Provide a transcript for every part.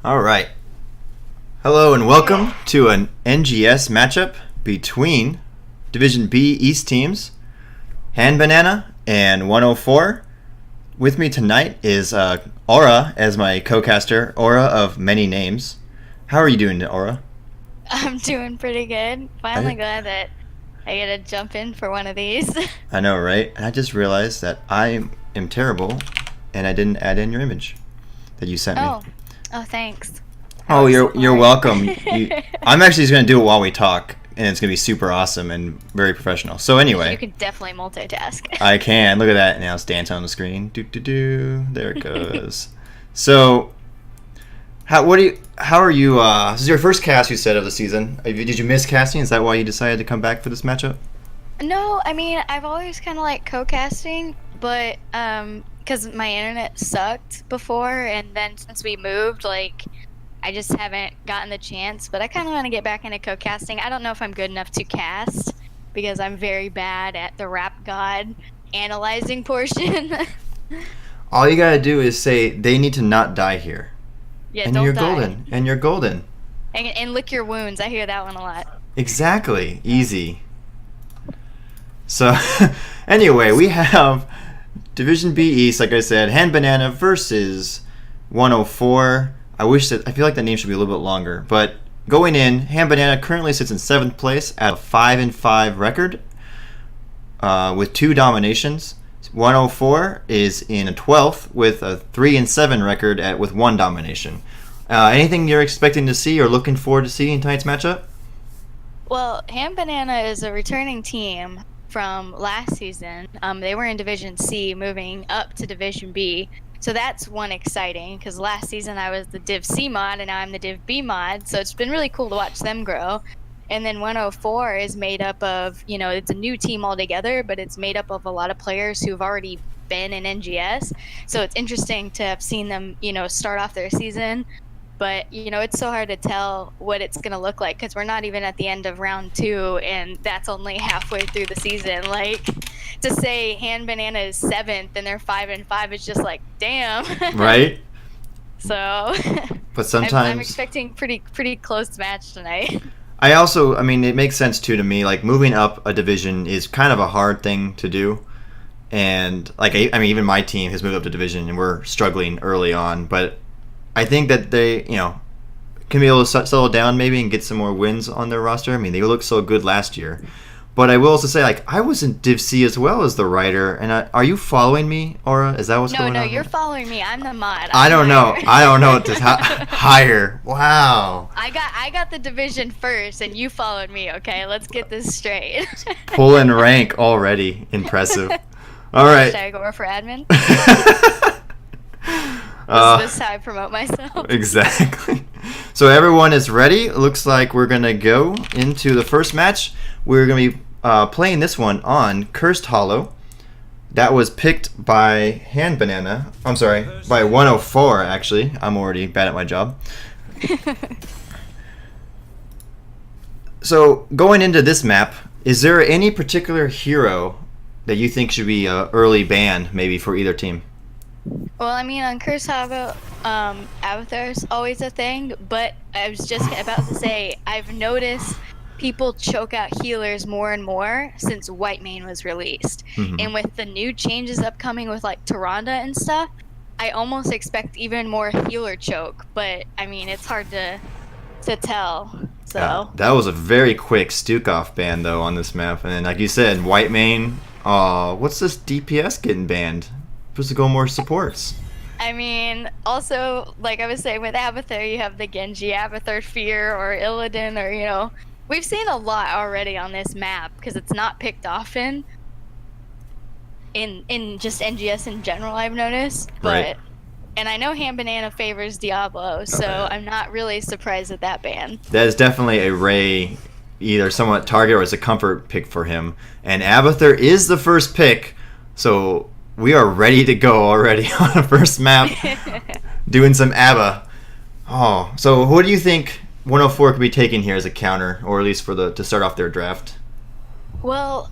All right. Hello and welcome to an NGS matchup between Division B East teams, Hand Banana and 104. With me tonight is Aura as my co-caster, Aura of many names. How are you doing, Aura? I'm doing pretty good. Finally glad that I get to jump in for one of these. I know, right? And I just realized that I am terrible and I didn't add in your image that you sent me. Oh, thanks. Oh, you're welcome. I'm actually just gonna do it while we talk, and it's gonna be super awesome and very professional. So anyway, You can definitely multitask. I can look at that now. It's dancing on the screen. Do do do. There it goes. So, how are you? This is your first cast, you said, of the season. Did you miss casting? Is that why you decided to come back for this matchup? No, I mean, I've always kind of liked co-casting, but because my internet sucked before, and then since we moved, I just haven't gotten the chance. But I kind of want to get back into co-casting. I don't know if I'm good enough to cast because I'm very bad at the rap god analyzing portion. All you gotta do is say they need to not die here, Yeah, and don't you're die. golden. And you're golden. And lick your wounds. I hear that one a lot. Exactly. Easy. So, anyway, we have Division B East, like I said, Hand Banana versus 104. I feel like that name should be a little bit longer. But going in, Hand Banana currently sits in 7th place at a 5-5 record with 2 dominations. 104 is in a 12th with a 3-7 record with 1 domination. Anything you're expecting to see or looking forward to seeing in tonight's matchup? Well, Ham Banana is a returning team from last season. They were in Division C, moving up to Division B. So that's one exciting, because last season I was the Div C mod, and now I'm the Div B mod. So it's been really cool to watch them grow. And then 104 is made up of, it's a new team altogether, but it's made up of a lot of players who've already been in NGS. So it's interesting to have seen them, start off their season. But, it's so hard to tell what it's going to look like because we're not even at the end of round 2, and that's only halfway through the season. To say Hand Banana is 7th and they're 5-5 is just damn. Right? So, But sometimes I'm expecting pretty close match tonight. it makes sense too to me. Moving up a division is kind of a hard thing to do. And, even my team has moved up to division and we're struggling early on. But I think that they, can be able to settle down maybe and get some more wins on their roster. They looked so good last year. But I will also say, I was in Div C as well as the writer. And are you following me, Aura? Is that what's going on? No, you're following me. I'm the mod. I don't know. I don't know what to higher. Wow. I got the division first, and you followed me. Okay, let's get this straight. Pulling rank already. Impressive. All right. Should I go for admin? This is how I promote myself. Exactly. So everyone is ready. It looks like we're going to go into the first match. We're going to be playing this one on Cursed Hollow. That was picked by Hand Banana. I'm sorry, by 104, actually. I'm already bad at my job. So going into this map, is there any particular hero that you think should be an early ban, maybe, for either team? Well, on Curse Hollow, Avatar's always a thing, but I was just about to say, I've noticed people choke out healers more and more since Whitemane was released. Mm-hmm. And with the new changes upcoming with, Tyrande and stuff, I almost expect even more healer choke, but, it's hard to tell, so... Yeah, that was a very quick Stukov ban, though, on this map. And then, like you said, Whitemane, what's this DPS getting banned? Supposed to go more supports. Also, like I was saying with Avatar, you have the Genji, Avatar Fear, or Illidan, or, we've seen a lot already on this map, because it's not picked often in just NGS in general, I've noticed. But, right. And I know Hand Banana favors Diablo, so I'm not really surprised at that ban. That is definitely a Ray, either somewhat target or as a comfort pick for him. And Avatar is the first pick, so... we are ready to go already on the first map, doing some ABBA. Oh, so who do you think 104 could be taking here as a counter, or at least to start off their draft? Well,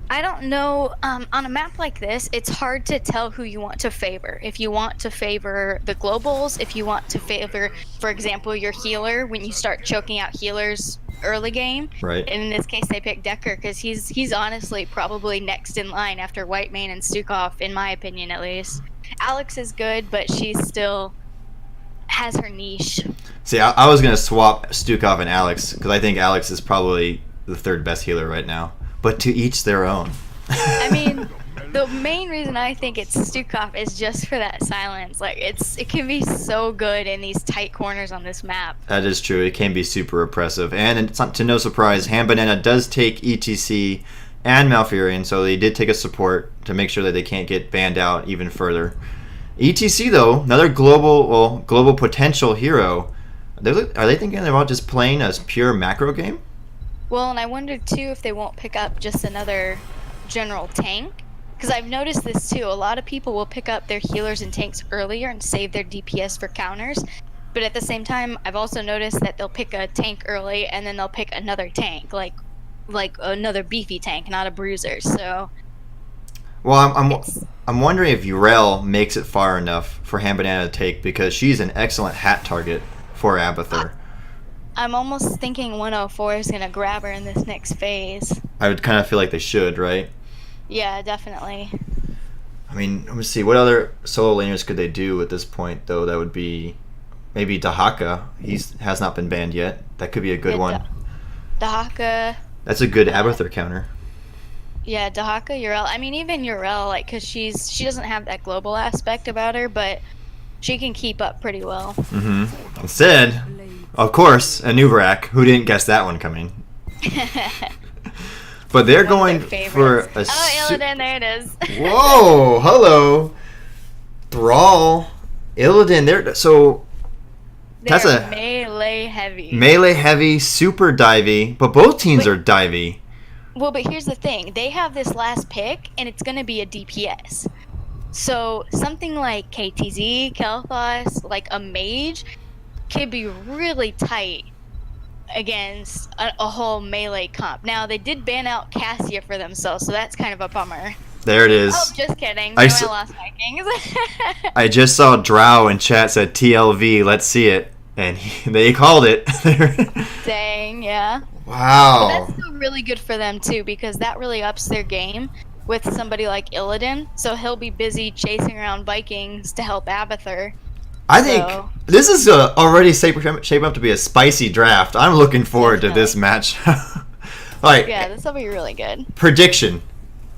I don't know. On a map like this, it's hard to tell who you want to favor. If you want to favor the globals, if you want to favor, for example, your healer, when you start choking out healers early game. Right. And in this case, they picked Decker because he's honestly probably next in line after Whitemane and Stukov, in my opinion at least. Alex is good, but she still has her niche. See, I was going to swap Stukov and Alex because I think Alex is probably the third best healer right now. But to each their own. I mean, the main reason I think it's Stukov is just for that silence. Like, it can be so good in these tight corners on this map. That is true. It can be super oppressive. And it's not, to no surprise, Han Banana does take ETC and Malfurion, so they did take a support to make sure that they can't get banned out even further. ETC, though, another global potential hero. Are they thinking about just playing a pure macro game? Well, and I wondered too if they won't pick up just another general tank. Because I've noticed this too. A lot of people will pick up their healers and tanks earlier and save their DPS for counters. But at the same time, I've also noticed that they'll pick a tank early and then they'll pick another tank, like another beefy tank, not a bruiser. So. Well, I'm wondering if Urel makes it far enough for Han Banana to take, because she's an excellent hat target for Abathur. I'm almost thinking 104 is going to grab her in this next phase. I would kind of feel like they should, right? Yeah, definitely. I mean, let me see. What other solo laners could they do at this point, though? That would be maybe Dahaka. He has not been banned yet. That could be a good one. Dahaka. That's a good Abathur counter. Yeah, Dahaka, Urel. I mean, even Urel, like, because she doesn't have that global aspect about her, but she can keep up pretty well. Mm-hmm. Instead, of course, Anub'arak. Who didn't guess that one coming? But they're going for a... Illidan, there it is. Whoa, hello. Thrall. Illidan, that's a... melee heavy. Melee heavy, super divey, but both teams are divey. Well, but here's the thing. They have this last pick, and it's going to be a DPS. So something like KTZ, Kael'thas, like a mage, could be really tight against a whole melee comp. Now, they did ban out Cassia for themselves, so that's kind of a bummer. There it is. Oh, just kidding. I lost Vikings. I just saw Drow in chat said TLV, let's see it. And they called it. Dang, yeah. Wow. But that's still really good for them, too, because that really ups their game with somebody like Illidan. So he'll be busy chasing around Vikings to help Abathur. I think this is already shaping up to be a spicy draft. I'm looking forward to this match. Like, yeah, this will be really good. Prediction.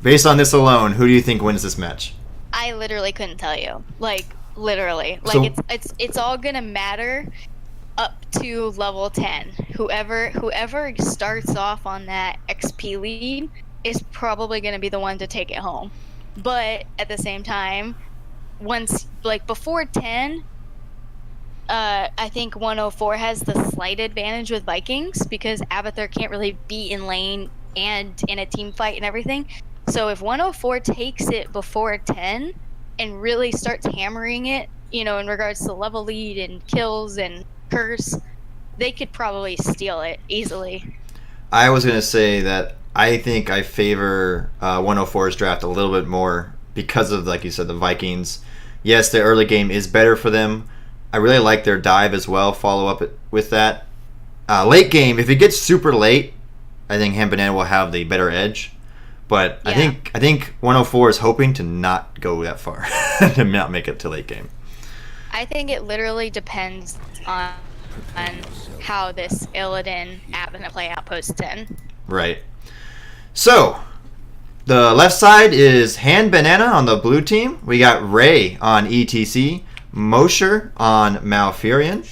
Based on this alone, who do you think wins this match? I literally couldn't tell you. Like, literally. Like, so, it's all going to matter up to level 10. Whoever starts off on that XP lead is probably going to be the one to take it home. But at the same time, once, like, before 10, I think 104 has the slight advantage with Vikings because Abathur can't really be in lane and in a team fight and everything. So if 104 takes it before 10 and really starts hammering it, you know, in regards to level lead and kills and curse, they could probably steal it easily. I was going to say that I think I favor 104's draft a little bit more because of, like you said, the Vikings. Yes, the early game is better for them. I really like their dive as well, follow up with that. Late game, if it gets super late, I think Han Banana will have the better edge. But yeah. I think 104 is hoping to not go that far, to not make it to late game. I think it literally depends on how this Illidan app is going to play out post 10. Right. So, the left side is Han Banana on the blue team. We got Ray on ETC, Mosher on Malfurion,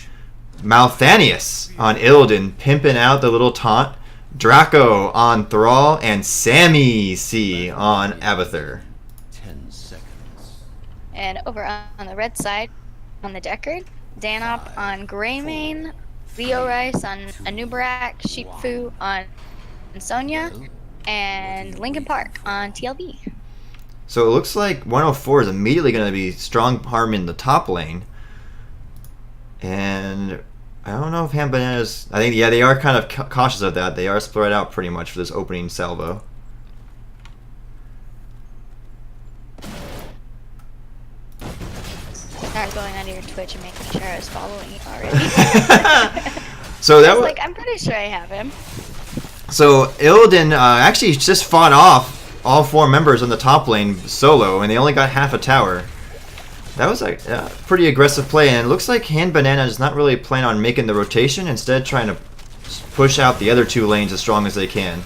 Malthanius on Illidan, pimping out the little taunt, Draco on Thrall, and Sammy C on Abathur. 10 seconds. And over on the red side, on the Deckard, Danop on Greymane, Leo Rice on Anub'arak, Sheepfu on Sonya, and Linkin Park on TLB. So it looks like 104 is immediately going to be strong harming the top lane. And I don't know if Han Banana's... I think, yeah, they are kind of cautious of that. They are spread out pretty much for this opening salvo. Twitch and making sure I was following you already. So that I was was like, I'm pretty sure I have him. so Illidan actually just fought off all 4 members on the top lane solo, and they only got half a tower. That was a pretty aggressive play, and it looks like Han Banana is not really planning on making the rotation, instead trying to push out the other 2 lanes as strong as they can.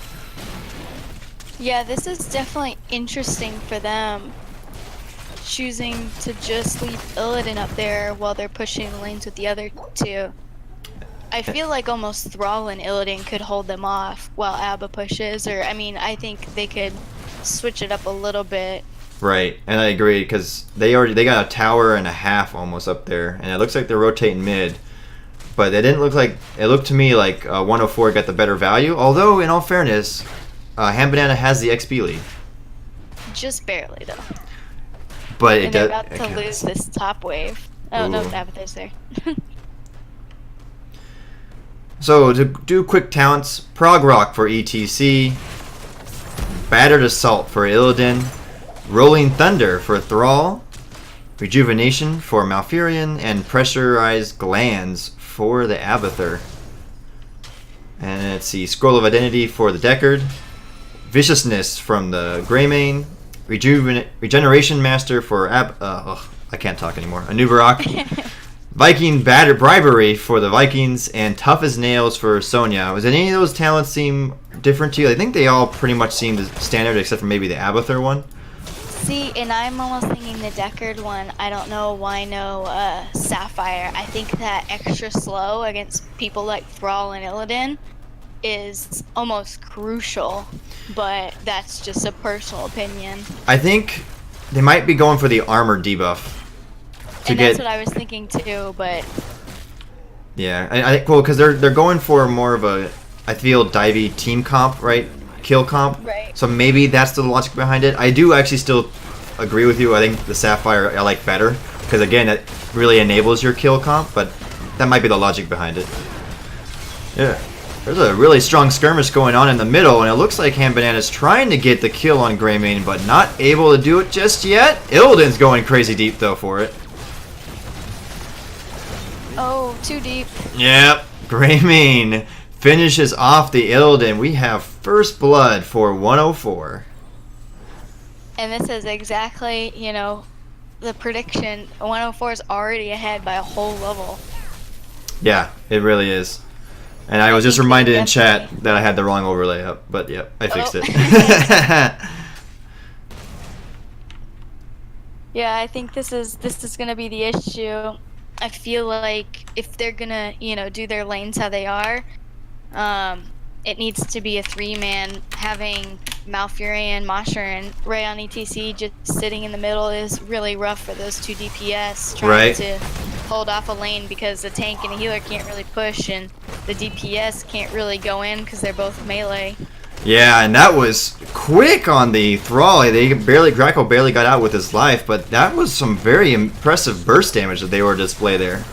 Yeah, this is definitely interesting for them. Choosing to just leave Illidan up there while they're pushing the lanes with the other 2. I feel like almost Thrall and Illidan could hold them off while Abba pushes, or I mean, I think they could switch it up a little bit. Right, and I agree, because they got a tower and a half almost up there, and it looks like they're rotating mid. But it looked to me like 104 got the better value, although in all fairness, Han Banana has the XP lead. Just barely though. But And they're about to lose this top wave. Oh no, Ooh. Abathur's there. So to do quick talents, Prog Rock for ETC, Battered Assault for Illidan, Rolling Thunder for Thrall, Rejuvenation for Malfurion, and Pressurized Glands for the Abathur. And let's see, Scroll of Identity for the Deckard, Viciousness from the Greymane, Regeneration Master for I can't talk anymore. Anubarak, Viking Bribery for the Vikings, and Tough as Nails for Sonya. Was any of those talents seem different to you? I think they all pretty much seem standard except for maybe the Abathur one. See, and I'm almost thinking the Deckard one. I don't know why no Sapphire. I think that extra slow against people like Thrall and Illidan is almost crucial, but that's just a personal opinion. I think they might be going for the armor debuff. And that's what I was thinking too, but Yeah, I think because they're going for more of a, I feel, divey team comp, right? Kill comp. Right. So maybe that's the logic behind it. I do actually still agree with you. I think the Sapphire I like better because again, it really enables your kill comp, but that might be the logic behind it. Yeah. There's a really strong skirmish going on in the middle, and it looks like Han Banana's trying to get the kill on Greymane, but not able to do it just yet. Illidan's going crazy deep though for it. oh, too deep. Yep, Greymane finishes off the Illidan. We have first blood for 104. And this is exactly, the prediction. 104 is already ahead by a whole level. Yeah, it really is. And I was just reminded in chat that I had the wrong overlay up, but yep, I fixed it. Yeah, I think this is gonna be the issue. I feel like if they're gonna, do their lanes how they are, it needs to be a 3-man. Having Malfurion, Mosher, and Ray on ETC just sitting in the middle is really rough for those 2 DPS trying to hold off a lane because the tank and the healer can't really push and the DPS can't really go in because they're both melee. Yeah, and that was quick on the Thrall. Draco barely got out with his life, but that was some very impressive burst damage that they were display there.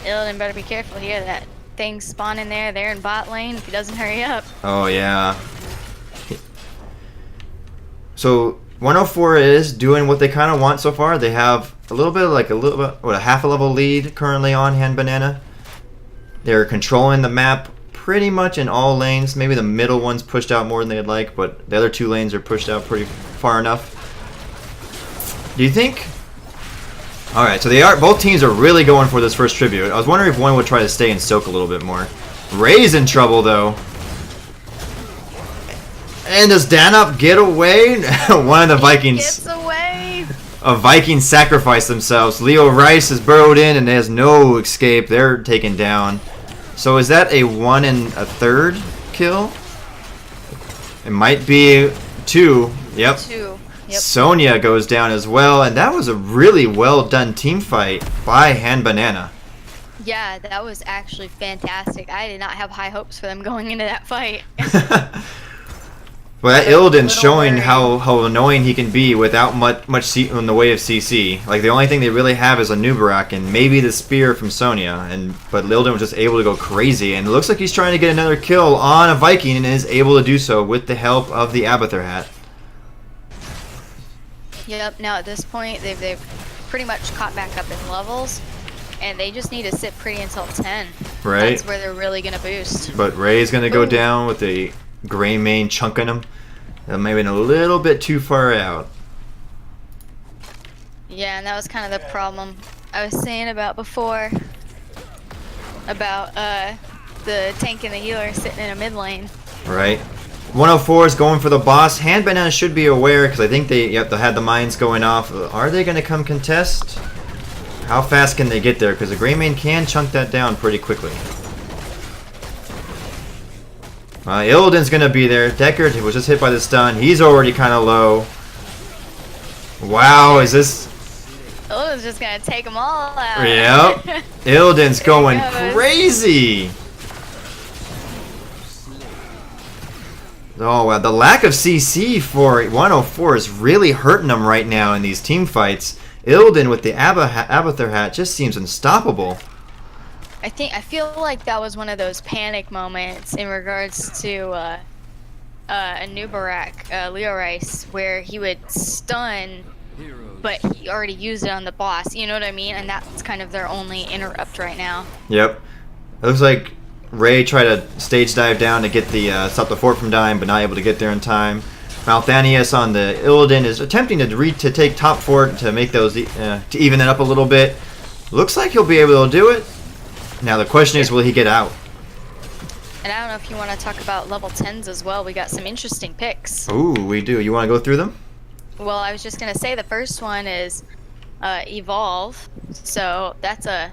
Illidan better be careful here. That thing's spawning there. They're in bot lane if he doesn't hurry up. Oh yeah. So 104 is doing what they kind of want so far. They have a half a level lead currently on Han Banana. They're controlling the map pretty much in all lanes. Maybe the middle one's pushed out more than they'd like, but the other 2 lanes are pushed out pretty far enough. Do you think? All right, so both teams are really going for this first tribute. I was wondering if one would try to stay and soak a little bit more. Ray's in trouble though. And does Danop get away? One of the Vikings. Gets away. A Viking sacrificed themselves. Leo Rice is burrowed in and has no escape. They're taken down. So is that a 1 1/3 kill? It might be 2. Yep. 2. Yep. Sonya goes down as well, and that was a really well done team fight by Han Banana. Yeah, that was actually fantastic. I did not have high hopes for them going into that fight. Well, that Illidan's showing how annoying he can be without much in the way of CC. Like, the only thing they really have is a Nubarak and maybe the spear from Sonya. But Illidan was just able to go crazy, and it looks like he's trying to get another kill on a Viking and is able to do so with the help of the Abathur hat. Yep, now at this point, they've pretty much caught back up in levels, and they just need to sit pretty until 10. Right. That's where they're really gonna boost. But Ray's gonna go Ooh. down with a gray mane chunking him. That may have been a little bit too far out. Yeah, and that was kind of the problem I was saying about before. About the tank and the healer sitting in a mid lane. Right. 104 is going for the boss. Hand Banana should be aware because I think they had the mines going off. Are they going to come contest? How fast can they get there? Because the Greymane can chunk that down pretty quickly. Illidan's going to be there. Deckard was just hit by the stun. He's already kind of low. Wow, is this... Illidan's just gonna take them all out. Yep. Illidan's going goes. crazy. Oh, wow. The lack of CC for 104 is really hurting them right now in these team fights. Illidan with the Abathur hat just seems unstoppable. I feel like that was one of those panic moments in regards to Anubarak, Leo Rice, where he would stun, but he already used it on the boss. You know what I mean? And that's kind of their only interrupt right now. Yep. It looks like Ray tried to stage dive down to get the stop the fort from dying, but not able to get there in time. Malthanius on the Illidan is attempting to take top fort to make those to even it up a little bit. Looks like he'll be able to do it. Now the question is, will he get out? And I don't know if you want to talk about level 10s as well. We got some interesting picks. Ooh, we do. You want to go through them? Well, I was just gonna say the first one is Evolve. So that's a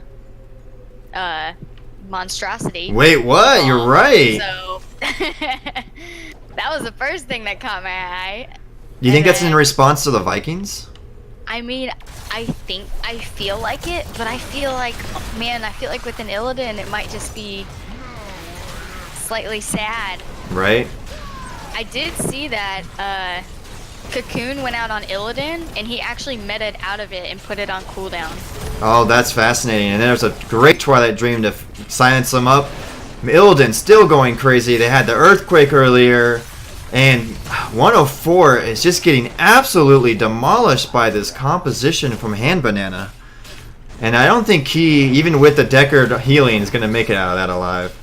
monstrosity. Wait, what? You're right. So that was the first thing that caught my eye. Do you think And that's in then- response to the Vikings? I mean, I feel like it, but I feel like, man, I feel like with an Illidan, it might just be slightly sad. Right? I did see that Cocoon went out on Illidan, and he actually meted out of it and put it on cooldown. Oh, that's fascinating. And there's a great Twilight Dream to silence them up. Illidan still going crazy. They had the Earthquake earlier. And 104 is just getting absolutely demolished by this composition from Hand Banana. And I don't think he, even with the Deckard healing, is going to make it out of that alive.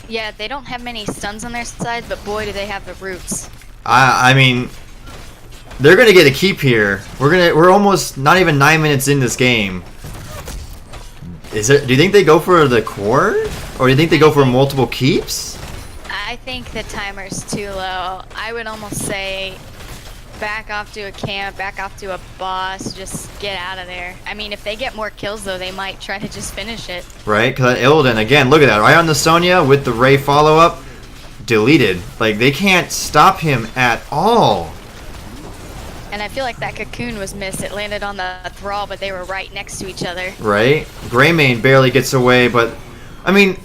Yeah, they don't have many stuns on their side, but boy, do they have the roots. I mean, they're going to get a keep here. We're almost not even 9 minutes in this game. Do you think they go for the core? Or do you think they go for multiple keeps? I think the timer's too low. I would almost say back off to a camp, back off to a boss, just get out of there. I mean, if they get more kills, though, they might try to just finish it. Right? Because Illidan, again, look at that. Right on the Sonya with the Ray follow-up. Deleted. Like, they can't stop him at all. And I feel like that Cocoon was missed. It landed on the Thrall, but they were right next to each other. Right? Greymane barely gets away, but... I mean...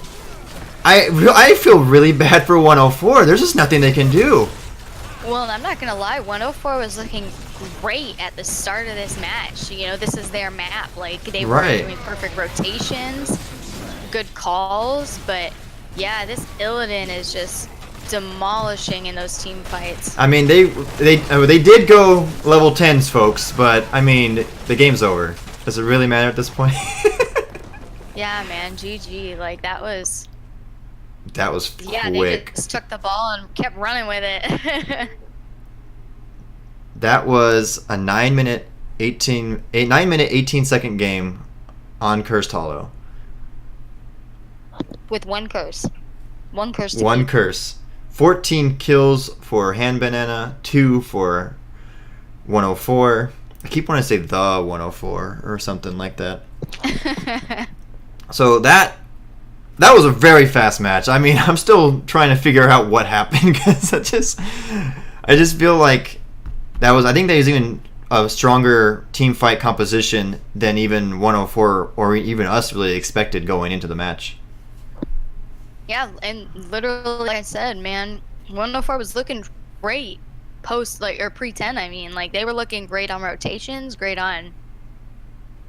I feel really bad for 104. There's just nothing they can do. Well, and I'm not going to lie. 104 was looking great at the start of this match. You know, this is their map. Like, they were Right. doing perfect rotations, good calls, but yeah, this Illidan is just demolishing in those team fights. I mean, they did go level 10s, folks, but, I mean, the game's over. Does it really matter at this point? Yeah, man, GG. Like, that was... That was Yeah, quick. they just took the ball and kept running with it. That was a 9 minute 18 second game on Cursed Hollow. With one curse. One curse to One keep. curse. 14 kills for Hand Banana, 2 for 104. I keep wanting to say the 104 or something like that. So that was a very fast match. I mean, I'm still trying to figure out what happened because I just feel like that was. I think that was even a stronger team fight composition than even 104 or even us really expected going into the match. Yeah, and literally, like I said, man, 104 was looking great post, like, or pre-10, I mean. Like, they were looking great on rotations, great on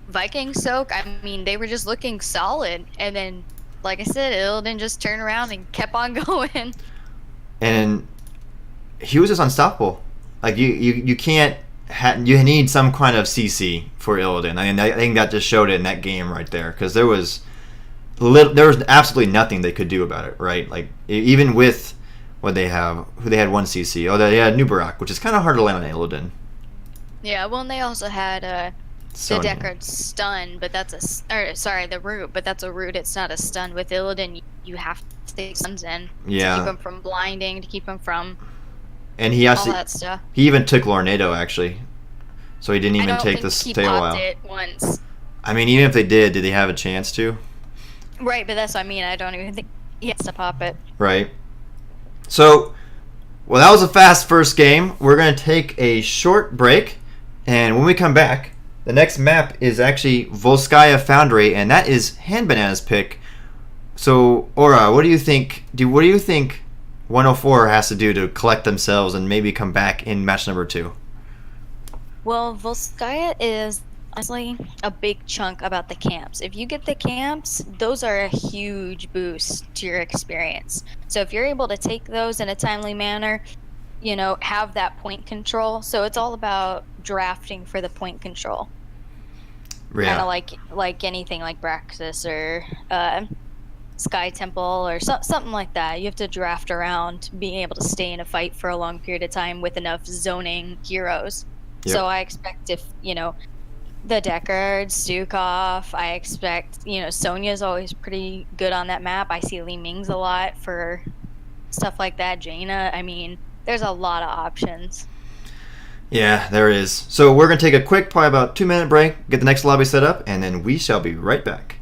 Viking soak. I mean, they were just looking solid. And then, like I said, Illidan just turned around and kept on going. And he was just unstoppable. Like you can't you need some kind of CC for Illidan. I think that just showed it in that game right there, because there was absolutely nothing they could do about it, right? Like even with what they have, who they had one CC. Oh, they had Nubarak, which is kind of hard to land on Illidan. Yeah, well, and they also had the Sonya. Deckard stun, but that's the root, but that's a root. It's not a stun. With Illidan, you have to take stuns in to Yeah. keep him from blinding, to keep him from And he all actually that stuff. he even took Lornado actually, so he didn't I even don't take think the he tail popped out. it once. I mean, even if they did they have a chance to? Right, but that's what I mean. I don't even think he has to pop it. Right. So, well, that was a fast first game. We're going to take a short break, and when we come back, the next map is actually Volskaya Foundry, and that is Hand Banana's pick. So, Aura, what do you think? What do you think 104 has to do to collect themselves and maybe come back in match number 2? Well, Volskaya is honestly a big chunk about the camps. If you get the camps, those are a huge boost to your experience. So if you're able to take those in a timely manner, have that point control. So it's all about drafting for the point control. Kind of like anything like Braxis or Sky Temple or something like that. You have to draft around being able to stay in a fight for a long period of time with enough zoning heroes. Yep. So I expect if, the Deckard, Stukov, I expect, Sonya's always pretty good on that map. I see Li Ming's a lot for stuff like that. Jaina, I mean, there's a lot of options. Yeah, there is. So we're going to take a quick, probably about 2-minute break, get the next lobby set up, and then we shall be right back.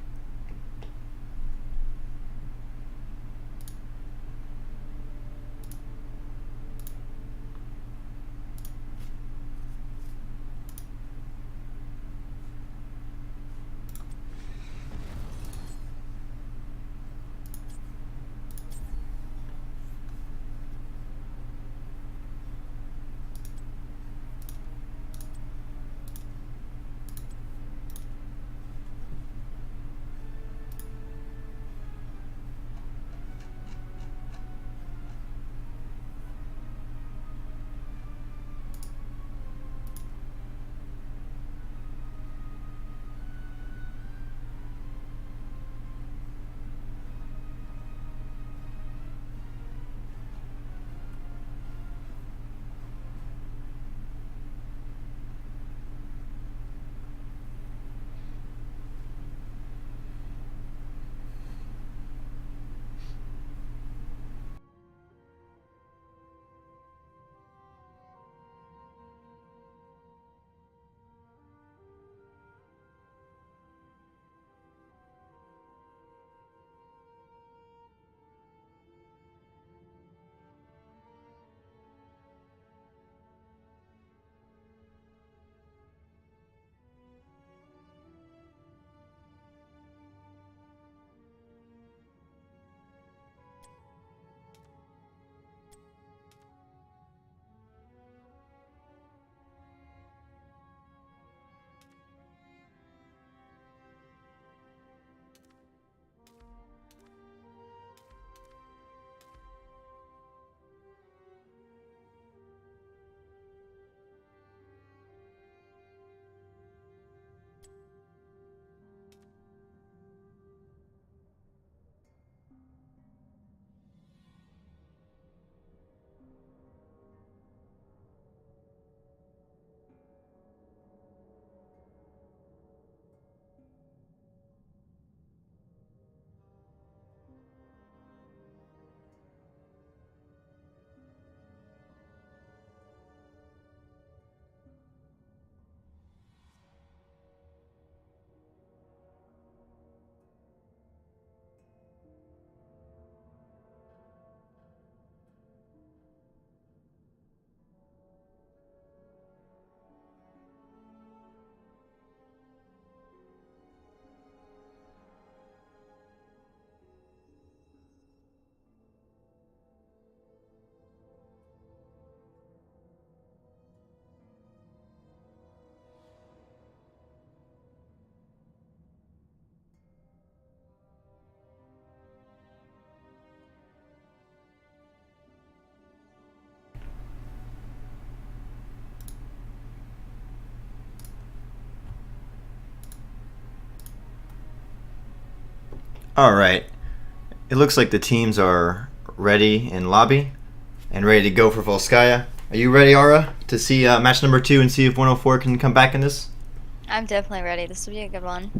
All right. It looks like the teams are ready in lobby and ready to go for Volskaya. Are you ready, Aura, to see match number 2 and see if 104 can come back in this? I'm definitely ready. This will be a good one.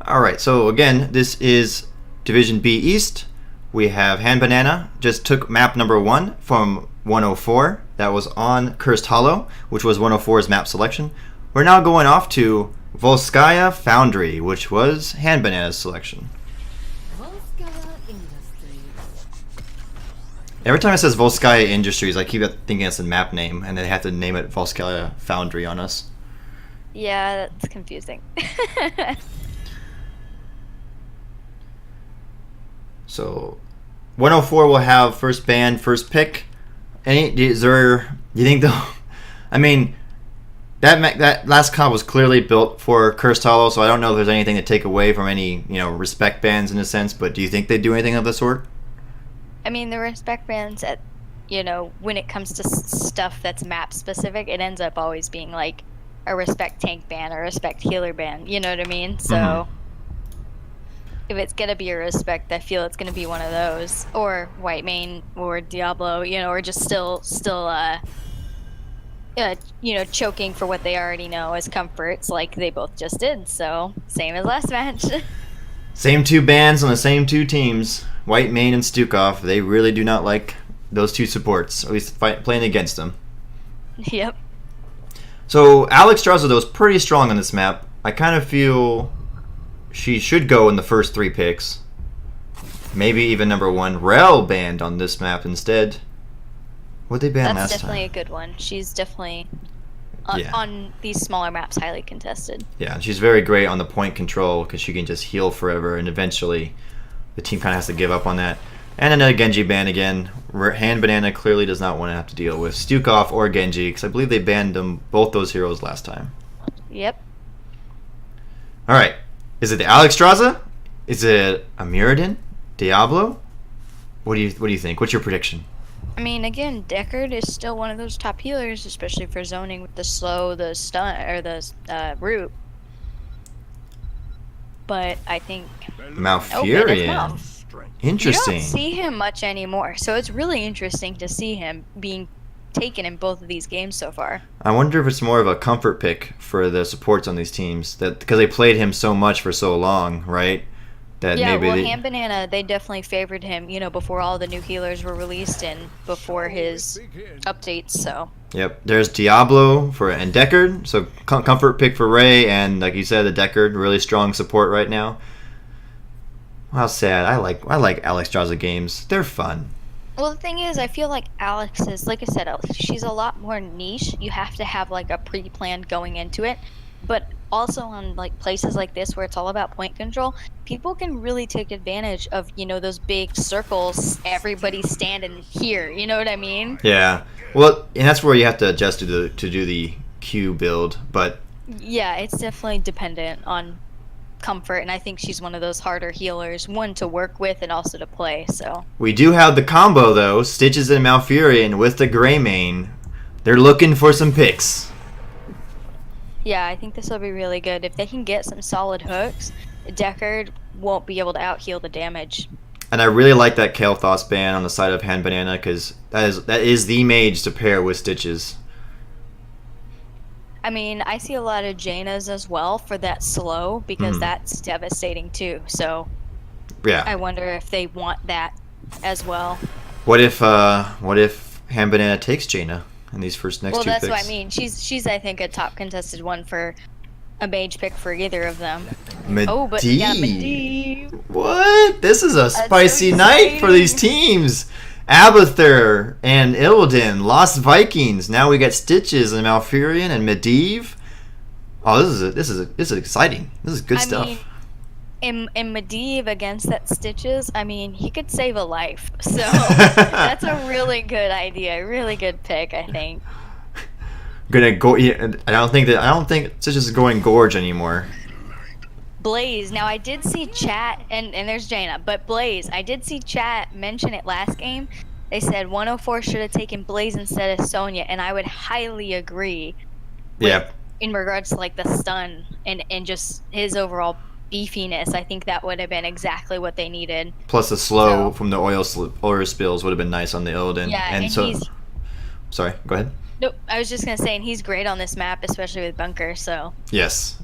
All right. So again, this is Division B East. We have Han Banana just took map number 1 from 104. That was on Cursed Hollow, which was 104's map selection. We're now going off to Volskaya Foundry, which was Han Banana's selection. Volskaya Industries. Every time it says Volskaya Industries, I keep thinking it's a map name, and they have to name it Volskaya Foundry on us. Yeah, that's confusing. So, 104 will have first ban, first pick. Is there? Do you think though? I mean, that last comp was clearly built for Cursed Hollow, so I don't know if there's anything to take away from any respect bans in a sense. But do you think they do anything of the sort? I mean, the respect bans at, when it comes to stuff that's map specific, it ends up always being like a respect tank ban or respect healer ban. You know what I mean? So if it's gonna be a respect, I feel it's gonna be one of those, or White Mane, or Diablo, or just still, choking for what they already know as comforts, like they both just did. So same as last match. Same 2 bans on the same 2 teams, White Mane and Stukov. They really do not like those 2 supports, at least playing against them. Yep. So Alex Straza, though, is pretty strong on this map. I kind of feel she should go in the first 3 picks. Maybe even number 1. Rel banned on this map instead. What they ban That's last definitely time? a good one. She's definitely Yeah. on these smaller maps highly contested. Yeah, she's very great on the point control because she can just heal forever, and eventually the team kind of has to give up on that. And another Genji ban again. Han Banana clearly does not want to have to deal with Stukov or Genji because I believe they banned both those heroes last time. Yep. All right. Is it the Alex Straza? Is it a Muradin? Diablo? What do you think? What's your prediction? I mean, again, Deckard is still one of those top healers, especially for zoning with the slow, the stun, or the root. But I think Malfurion. Malf. Interesting. You don't see him much anymore, so it's really interesting to see him being taken in both of these games so far. I wonder if it's more of a comfort pick for the supports on these teams, that because they played him so much for so long, right? That Yeah, maybe well, they, Han Banana, they definitely favored him, before all the new healers were released and before his updates, so. Yep, there's Diablo and Deckard, so comfort pick for Ray, and like you said, the Deckard, really strong support right now. How sad. I like Alex Straza games. They're fun. Well, the thing is, I feel like Alex is, like I said, she's a lot more niche. You have to have, like, a pre-plan going into it. But also on, like, places like this where it's all about point control, people can really take advantage of, those big circles, everybody standing here. You know what I mean? Yeah. Well, and that's where you have to adjust to do the Q build, but Yeah, it's definitely dependent on comfort, and I think she's one of those harder healers, one to work with and also to play, so. we do have the combo, though, Stitches and Malfurion with the Greymane. They're looking for some picks. Yeah, I think this will be really good. If they can get some solid hooks, Deckard won't be able to out-heal the damage. And I really like that Kael'thas ban on the side of Han Banana, because that is the mage to pair with Stitches. I mean, I see a lot of Jaina's as well for that slow, because Mhm. that's devastating too, so Yeah. I wonder if they want that as well. What if Han Banana takes Jaina in these next Well, 2 that's picks? what I mean. She's I think a top contested one for a mage pick for either of them. Medivh. Oh, but yeah, Medivh. What? This is a so spicy night for these teams. Abathur and Illidan, Lost Vikings. Now we got Stitches and Malfurion and Medivh. Oh, this is exciting. This is good stuff. mean, in Medivh against that Stitches, I mean, he could save a life. So that's a really good idea. Really good pick, I think. Gonna go. Yeah, I don't think Stitches is going Gorge anymore. Blaze. Now, I did see chat, and there's Jaina, but Blaze, I did see chat mention it last game. They said 104 should have taken Blaze instead of Sonya, and I would highly agree. Yeah. In regards to, like, the stun and just his overall, beefiness, I think that would have been exactly what they needed. Plus the slow So- from the oil spills would have been nice on the Illidan. Yeah, and so he's- sorry, go ahead. Nope, I was just gonna say, and he's great on this map, especially with bunker. So Yes.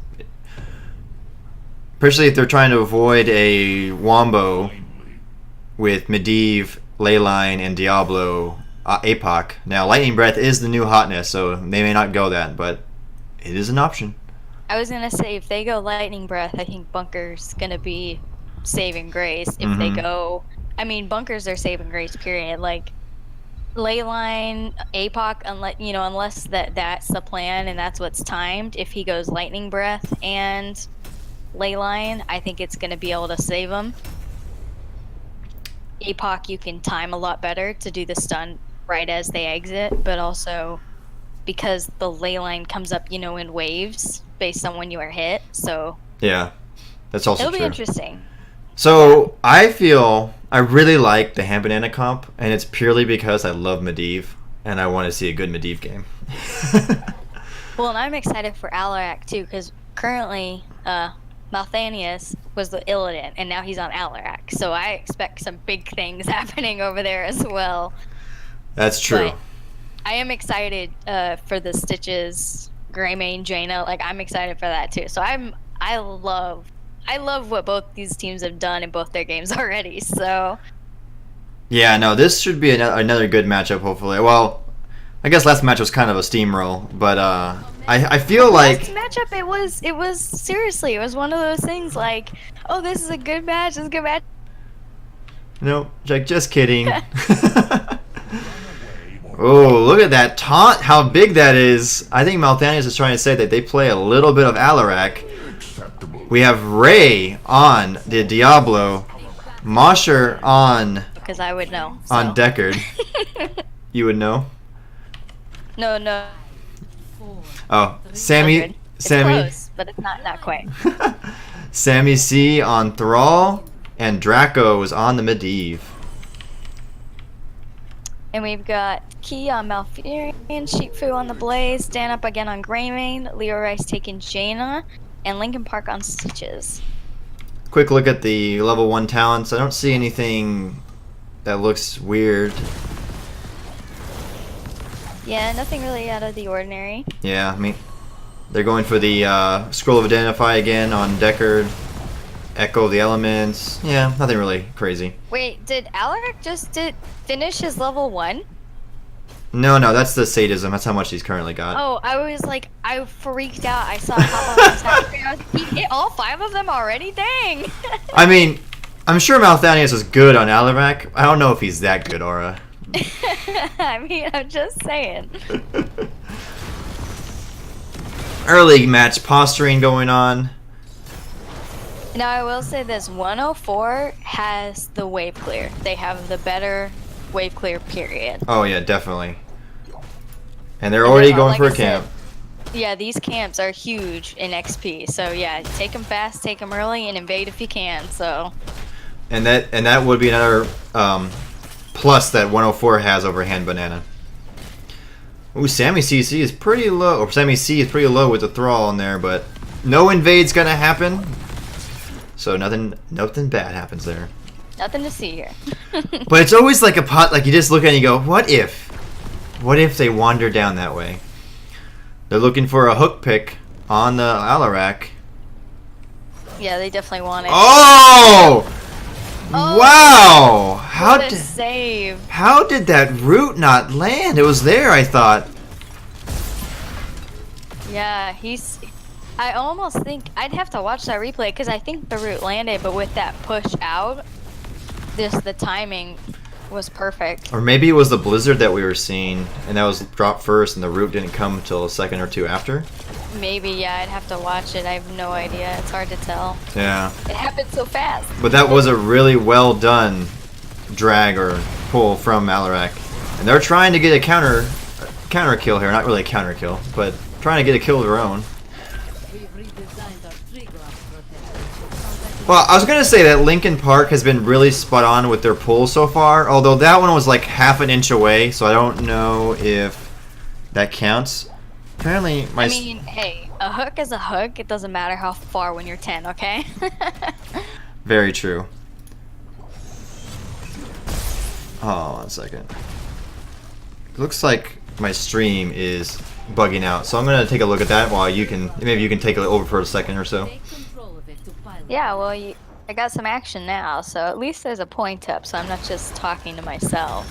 Especially if they're trying to avoid a wombo with Medivh, Leyline, and Diablo APOC. Now, Lightning Breath is the new hotness, so they may not go that, but it is an option. I was gonna say, if they go lightning breath, I think bunker's gonna be saving grace. If they Mhm. go, I mean, bunkers are saving grace. Period. Like Leyline, APOC, unless that's the plan and that's what's timed. If he goes lightning breath and Leyline, I think it's gonna be able to save him. APOC, you can time a lot better to do the stun right as they exit, but also because the Leyline comes up, in waves based on when you are hit. So Yeah, that's also it'll be true. interesting. So I feel I really like the Hand Banana comp, and it's purely because I love Medivh, and I want to see a good Medivh game. Well, and I'm excited for Alarak too, because currently Malthanius was the Illidan, and now he's on Alarak. So I expect some big things happening over there as well. That's true. But I am excited for the Stitches, Greymane, Jaina. Like, I'm excited for that too. So I love what both these teams have done in both their games already. So Yeah, no, this should be another good matchup, hopefully. Well, I guess last match was kind of a steamroll, but I feel like... last matchup, it was seriously, it was one of those things like, oh, this is a good match, this is a good match. No, like, just kidding. Oh, look at that taunt, how big that is. I think Malthanius is trying to say that they play a little bit of Alarak. We have Ray on the Diablo, Mosher on Because I would know. So. Deckard. You would know? No. Oh, Sammy, It's close, but it's not quite. Sammy C on Thrall, and Draco is on the Medivh. And we've got Key on Malfurion, Sheepfu on the Blaze, Dan up again on Greymane, Leo Rice taking Jaina, and Linkin Park on Stitches. Quick look at the level 1 talents. I don't see anything that looks weird. Yeah, nothing really out of the ordinary. Yeah, I mean, they're going for the Scroll of Identify again on Deckard. Echo of the Elements. Yeah, nothing really crazy. Wait, did Alaric just finish his level 1? No, that's the sadism. That's how much he's currently got. Oh, I was like, I freaked out. I saw pop up on Saturday. I was like, he hit all 5 of them already? Dang! I mean, I'm sure Malthanius is good on Alarak. I don't know if he's that good, Aura. I mean, I'm just saying. Early match posturing going on. Now, I will say this, 104 has the wave clear. They have the better wave clear, period. Oh yeah, definitely. And they're already going Like for I a camp. said, yeah, these camps are huge in XP. So yeah, take them fast, take them early, and invade if you can. So. And that would be another plus that 104 has over Hand Banana. Ooh, Sammy CC is pretty low. Or Sammy C is pretty low with the Thrall in there, but no invade's gonna happen. So nothing bad happens there. Nothing to see here. But it's always like a pot, like you just look at it and you go, what if? What if they wander down that way? They're looking for a hook pick on the Alarak. Yeah, they definitely want it. Oh! Oh, Wow! How what a did save. how did that root not land? It was there, I thought. Yeah, I almost think I'd have to watch that replay because I think the root landed, but with that push out, the timing was perfect. Or maybe it was the blizzard that we were seeing, and that was dropped first, and the root didn't come until a second or two after. Maybe, yeah, I'd have to watch it. I have no idea. It's hard to tell. Yeah. It happened so fast. But that was a really well done drag or pull from Alarak. And they're trying to get a counter kill here. Not really a counter kill, but trying to get a kill of their own. We've redesigned our trigger protection. Well, I was going to say that Linkin Park has been really spot on with their pull so far, although that one was like half an inch away, so I don't know if that counts. Apparently, I mean, hey, a hook is a hook. It doesn't matter how far when you're 10, okay? Very true. Oh, 1 second. Looks like my stream is bugging out, so I'm gonna take a look at that while maybe you can take it over for a second or so. Take control of it to pilot. Yeah, well, I got some action now, so at least there's a point up, so I'm not just talking to myself.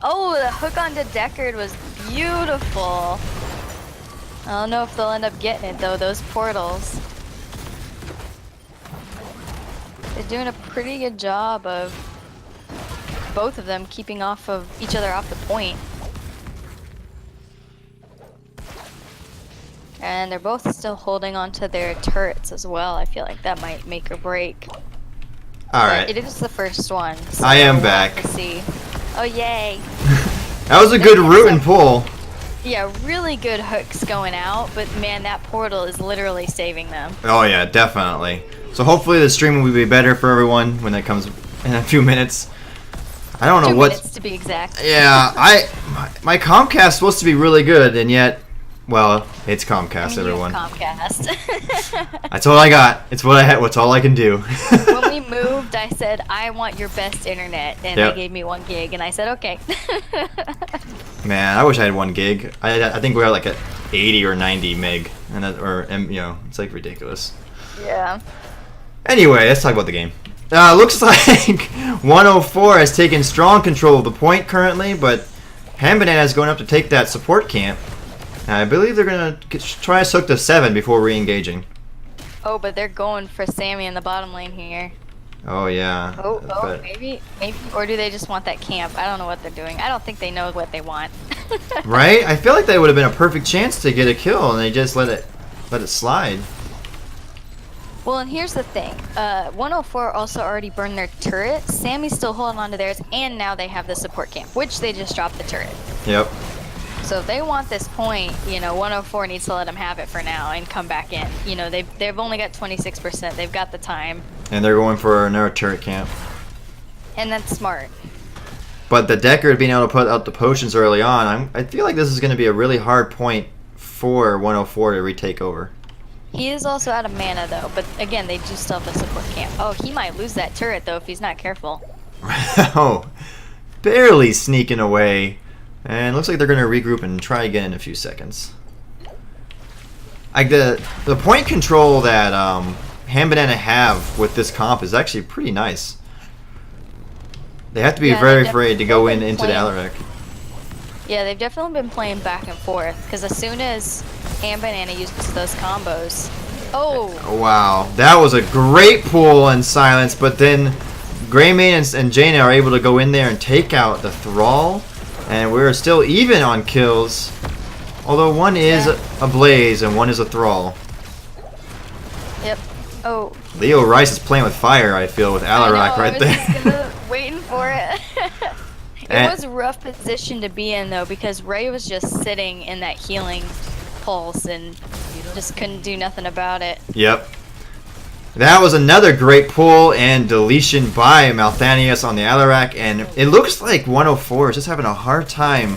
Oh, the hook onto Deckard was beautiful. I don't know if they'll end up getting it though, those portals. They're doing a pretty good job of both of them keeping each other off the point. And they're both still holding onto their turrets as well. I feel like that might make or break. Alright. It is the first one. So I am we'll have back. to see. Oh, yay. That was a good root and pull. Yeah, really good hooks going out, but man, that portal is literally saving them. Oh yeah, definitely. So hopefully the stream will be better for everyone when that comes in a few minutes. I don't know 2 what. minutes to be exact. Yeah, my Comcast is supposed to be really good, and yet, well, it's Comcast, everyone. Comcast. That's all I got. It's what I had. What's all I can do. When we moved, I said, I want your best internet, and Yep. they gave me 1 gig, and I said, okay. Man, I wish I had 1 gig. I think we're like at 80 or 90 meg, and it's like ridiculous. Yeah. Anyway, let's talk about the game. Looks like 104 has taken strong control of the point currently, but Ham Banana is going up to take that support camp. I believe they're gonna try to soak to 7 before re-engaging. Oh, but they're going for Sammy in the bottom lane here. Oh yeah. But- maybe, or do they just want that camp? I don't know what they're doing. I don't think they know what they want. Right? I feel like that would have been a perfect chance to get a kill, and they just let it slide. Well, and here's the thing. 104 also already burned their turret. Sammy's still holding on to theirs, and now they have the support camp, which they just dropped the turret. Yep. So if they want this point, 104 needs to let them have it for now and come back in. They've only got 26%. They've got the time, And they're going for another turret camp. and that's smart. But the Deckard being able to put out the potions early on, I feel like this is going to be a really hard point for 104 to retake over. He is also out of mana though, but again, they do still have the support camp. Oh, he might lose that turret though if he's not careful. Oh, barely sneaking away. And looks like they're going to regroup and try again in a few seconds. Like the point control that Ham Banana have with this comp is actually pretty nice. They have to be Yeah, very they've afraid to go definitely into the playing- Alarak. Yeah, they've definitely been playing back and forth, because as soon as Ham Banana uses those combos... Oh! Wow, that was a great pull and silence, but then Greymane and Jaina are able to go in there and take out the Thrall, and we're still even on kills, although one is a Blaze and one is a Thrall. Yep. Oh. Leo Rice is playing with fire, I feel, with Alarak right I was there. just waiting for it. It And- was a rough position to be in though, because Ray was just sitting in that healing pulse and just couldn't do nothing about it. Yep. That was another great pull and deletion by Malthanius on the Alarak, and it looks like 104 is just having a hard time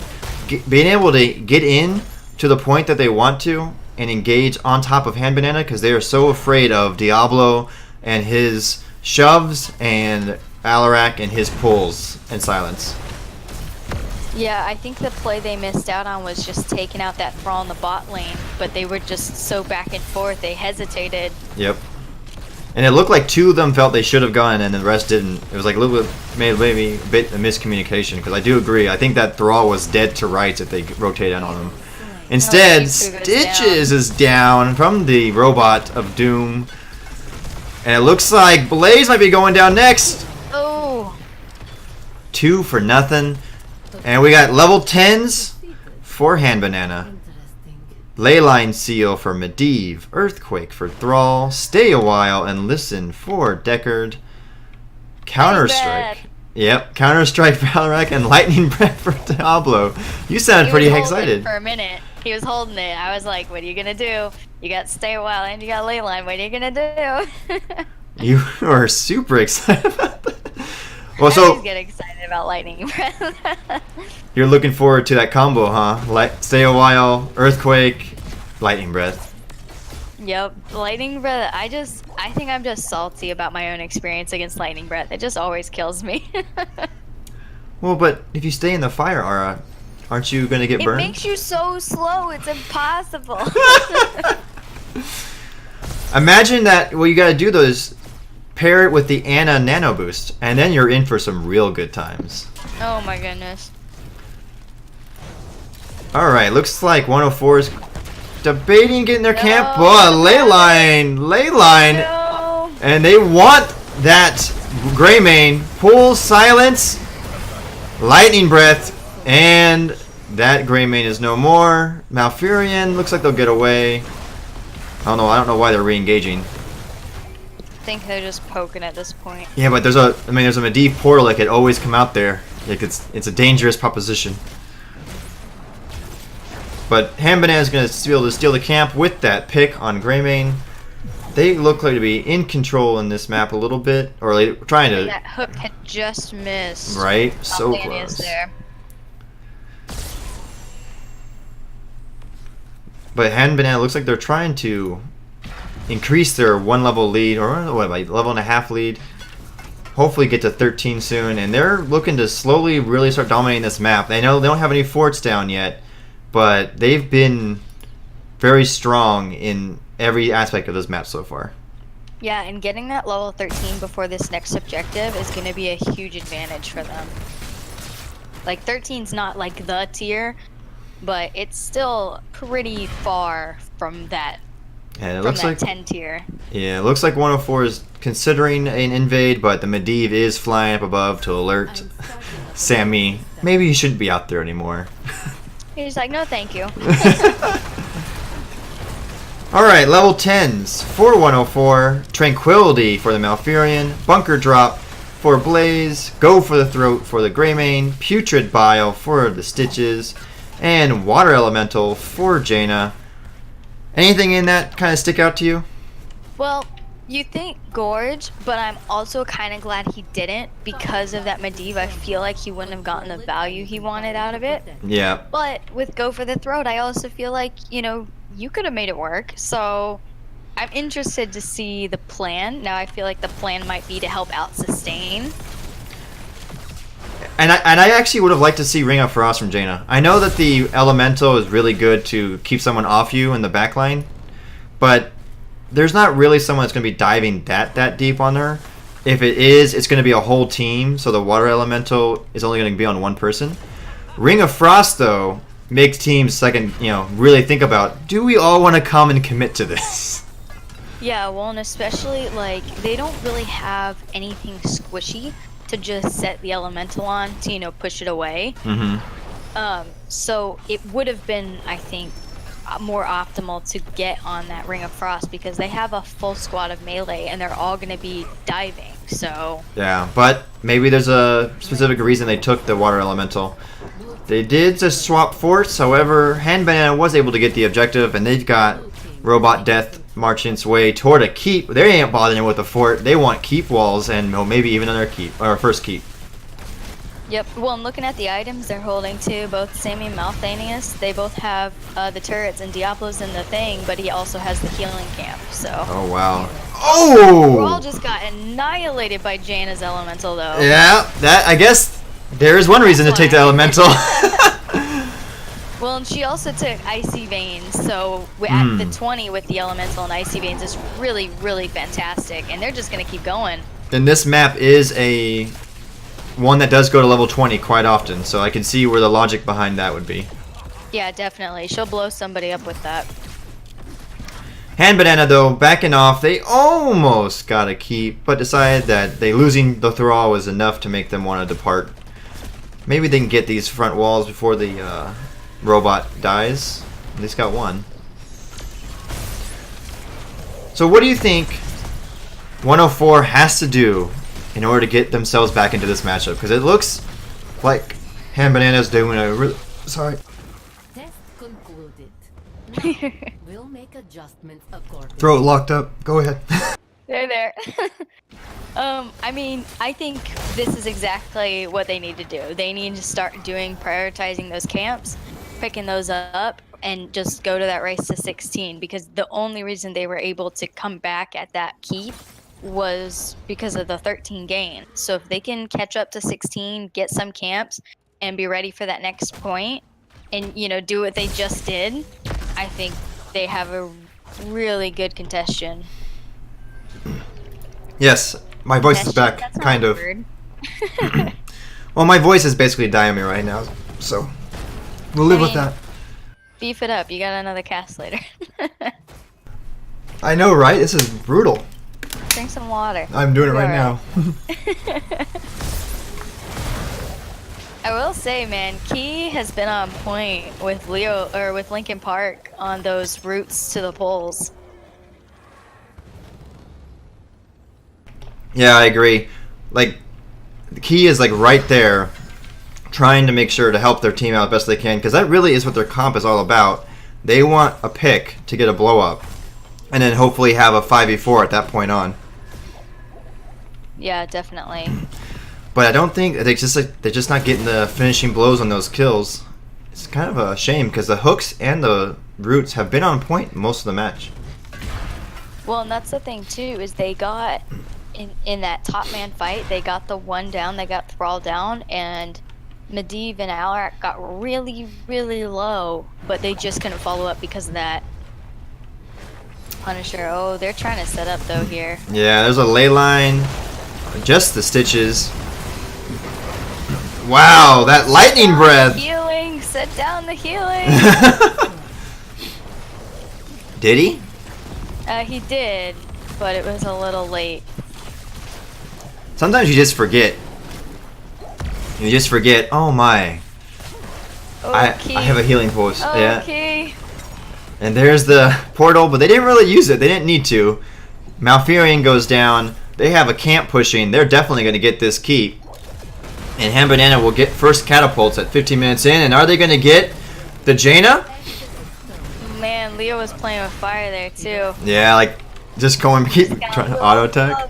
being able to get in to the point that they want to and engage on top of Hand Banana because they are so afraid of Diablo and his shoves and Alarak and his pulls and silence. Yeah, I think the play they missed out on was just taking out that Thrall in the bot lane, but they were just so back and forth, they hesitated. Yep. And it looked like 2 of them felt they should have gone, and the rest didn't. It was like a little bit, maybe a bit of miscommunication. Because I do agree. I think that Thrall was dead to rights if they rotated on him. Instead, Stitches Stitches is down from the robot of Doom, and it looks like Blaze might be going down next. Oh, 2 for nothing, and we got level 10s for Hand Banana. Interesting. Leyline Seal for Medivh, Earthquake for Thrall, Stay a While and Listen for Deckard, Counter-Strike. bad. Yep, Counter-Strike for Alarak and Lightning Breath for Diablo. You sounded he pretty was holding excited. for a minute. He was holding it. I was like, what are you gonna do? You got Stay a While and you got Leyline. What are you gonna do? You are super excited about that. Well, I so always get excited about Lightning Breath. you're looking forward to that combo, huh? Stay a While, Earthquake, Lightning Breath. Yep, Lightning Breath. I think I'm just salty about my own experience against Lightning Breath. It just always kills me. Well, but if you stay in the fire aura, aren't you gonna get It burned? makes you so slow. It's impossible. Imagine that. What you gotta do though is pair it with the Anna Nano Boost, and then you're in for some real good times. Oh my goodness. All right, looks like 104 is debating getting their camp. No, Oh, no. Leyline, No. and they want that Greymane. Pull silence, Lightning Breath, and that Greymane is no more. Malfurion looks like they'll get away. I don't know why they're re-engaging. I think they're just poking at this point. Yeah, but there's a Medivh portal that could always come out there. Like it's a dangerous proposition. But Ham Banana is going to be able to steal the camp with that pick on Greymane. They look like to be in control in this map a little bit, or like trying to. That hook had just missed. Right, so Malphania is close. there. But Ham Banana looks like they're trying to increase their 1 level lead, or what, like level and a half lead. Hopefully get to 13 soon, and they're looking to slowly really start dominating this map. They know they don't have any forts down yet, but they've been very strong in every aspect of this map so far. Yeah, and getting that level 13 before this next objective is going to be a huge advantage for them. Like 13's not like the tier, but it's still pretty far from that. And it From looks that like 10 tier. yeah, it looks like 104 is considering an invade, but the Medivh is flying up above to alert Sammy. Maybe he shouldn't be out there anymore. He's like, no, thank you. Alright, level 10s for 104. Tranquility for the Malfurion. Bunker Drop for Blaze. Go for the Throat for the Greymane. Putrid Bile for the Stitches. And Water Elemental for Jaina. Anything in that kind of stick out to you? Well, you think Gorge, but I'm also kind of glad he didn't because of that Medivh. I feel like he wouldn't have gotten the value he wanted out of it. Yeah. But with Go for the Throat, I also feel like, you could have made it work. So I'm interested to see the plan. Now I feel like the plan might be to help out Sustain. And I actually would have liked to see Ring of Frost from Jaina. I know that the Elemental is really good to keep someone off you in the backline, but there's not really someone that's going to be diving that deep on her. If it is, it's going to be a whole team, so the Water Elemental is only going to be on one person. Ring of Frost, though, makes teams really think about, do we all want to come and commit to this? Yeah, well, and especially, they don't really have anything squishy to just set the Elemental on to, push it away. Mm-hmm. So it would have been, I think, more optimal to get on that Ring of Frost because they have a full squad of melee and they're all going to be diving, so... Yeah, but maybe there's a specific reason they took the Water Elemental. They did just swap forts, however, Hand Banana was able to get the objective, and they've got Robot Death marching its way toward a keep. They ain't bothering with the fort. They want keep walls and maybe even another keep, or first keep. Yep, well, I'm looking at the items they're holding too. Both Sammy and Malphanius, they both have the turrets, and Diablo's in the thing, but he also has the healing camp, so... Oh, wow. Brawl Oh! just got annihilated by Jaina's Elemental, though. Yeah, I guess there is one reason to take the Elemental. Well, and she also took Icy Veins, so at the 20 with the Elemental and Icy Veins is really, really fantastic, and they're just going to keep going. And this map is one that does go to level 20 quite often, so I can see where the logic behind that would be. Yeah, definitely. She'll blow somebody up with that. Hand Banana, though, backing off. They almost got a keep, but decided that losing the Thrall was enough to make them want to depart. Maybe they can get these front walls before the robot dies. At least got one. So what do you think 104 has to do in order to get themselves back into this matchup? Because it looks like Hand Banana's doing a sorry. Test concluded. We'll make adjustments accordingly. Throat locked up. Go ahead. There. I mean, I think this is exactly what they need to do. They need to start prioritizing those camps, picking those up, and just go to that race to 16, because the only reason they were able to come back at that keep was because of the 13 gain. So if they can catch up to 16, get some camps, and be ready for that next point, and do what they just did, I think they have a really good contention. Yes, my voice is back, That's not kind a of. word. Well, my voice is basically dying me right now, so we'll live with mean- that. Beef it up. You got another cast later. I know, right? This is brutal. Drink some water. I'm doing it You're right now. I will say, man, Key has been on point with with Lincoln Park on those routes to the polls. Yeah, I agree. Like, the key is like right there, trying to make sure to help their team out best they can, because that really is what their comp is all about. They want a pick to get a blow up, and then hopefully have a 5v4 at that point on. Yeah, definitely. But I don't think they're just not getting the finishing blows on those kills. It's kind of a shame because the hooks and the roots have been on point most of the match. Well, and that's the thing too, is they got in that top man fight, they got the one down, they got Thrall down, and Medivh and Alarak got really, really low, but they just couldn't follow up because of that. Punisher, oh, they're trying to set up though here. Yeah, there's a ley line, just the stitches. Wow, that lightning breath! Healing, set down the healing. Did he? He did, but it was a little late. Sometimes you just forget. You just forget, oh my. I have a healing post. Yeah. Okay. And there's the portal, but they didn't really use it. They didn't need to. Malfurion goes down. They have a camp pushing. They're definitely going to get this keep. And Ham Banana will get first catapults at 15 minutes in. And are they going to get the Jaina? Man, Leo was playing with fire there too. Yeah, like just going, keep trying to auto attack.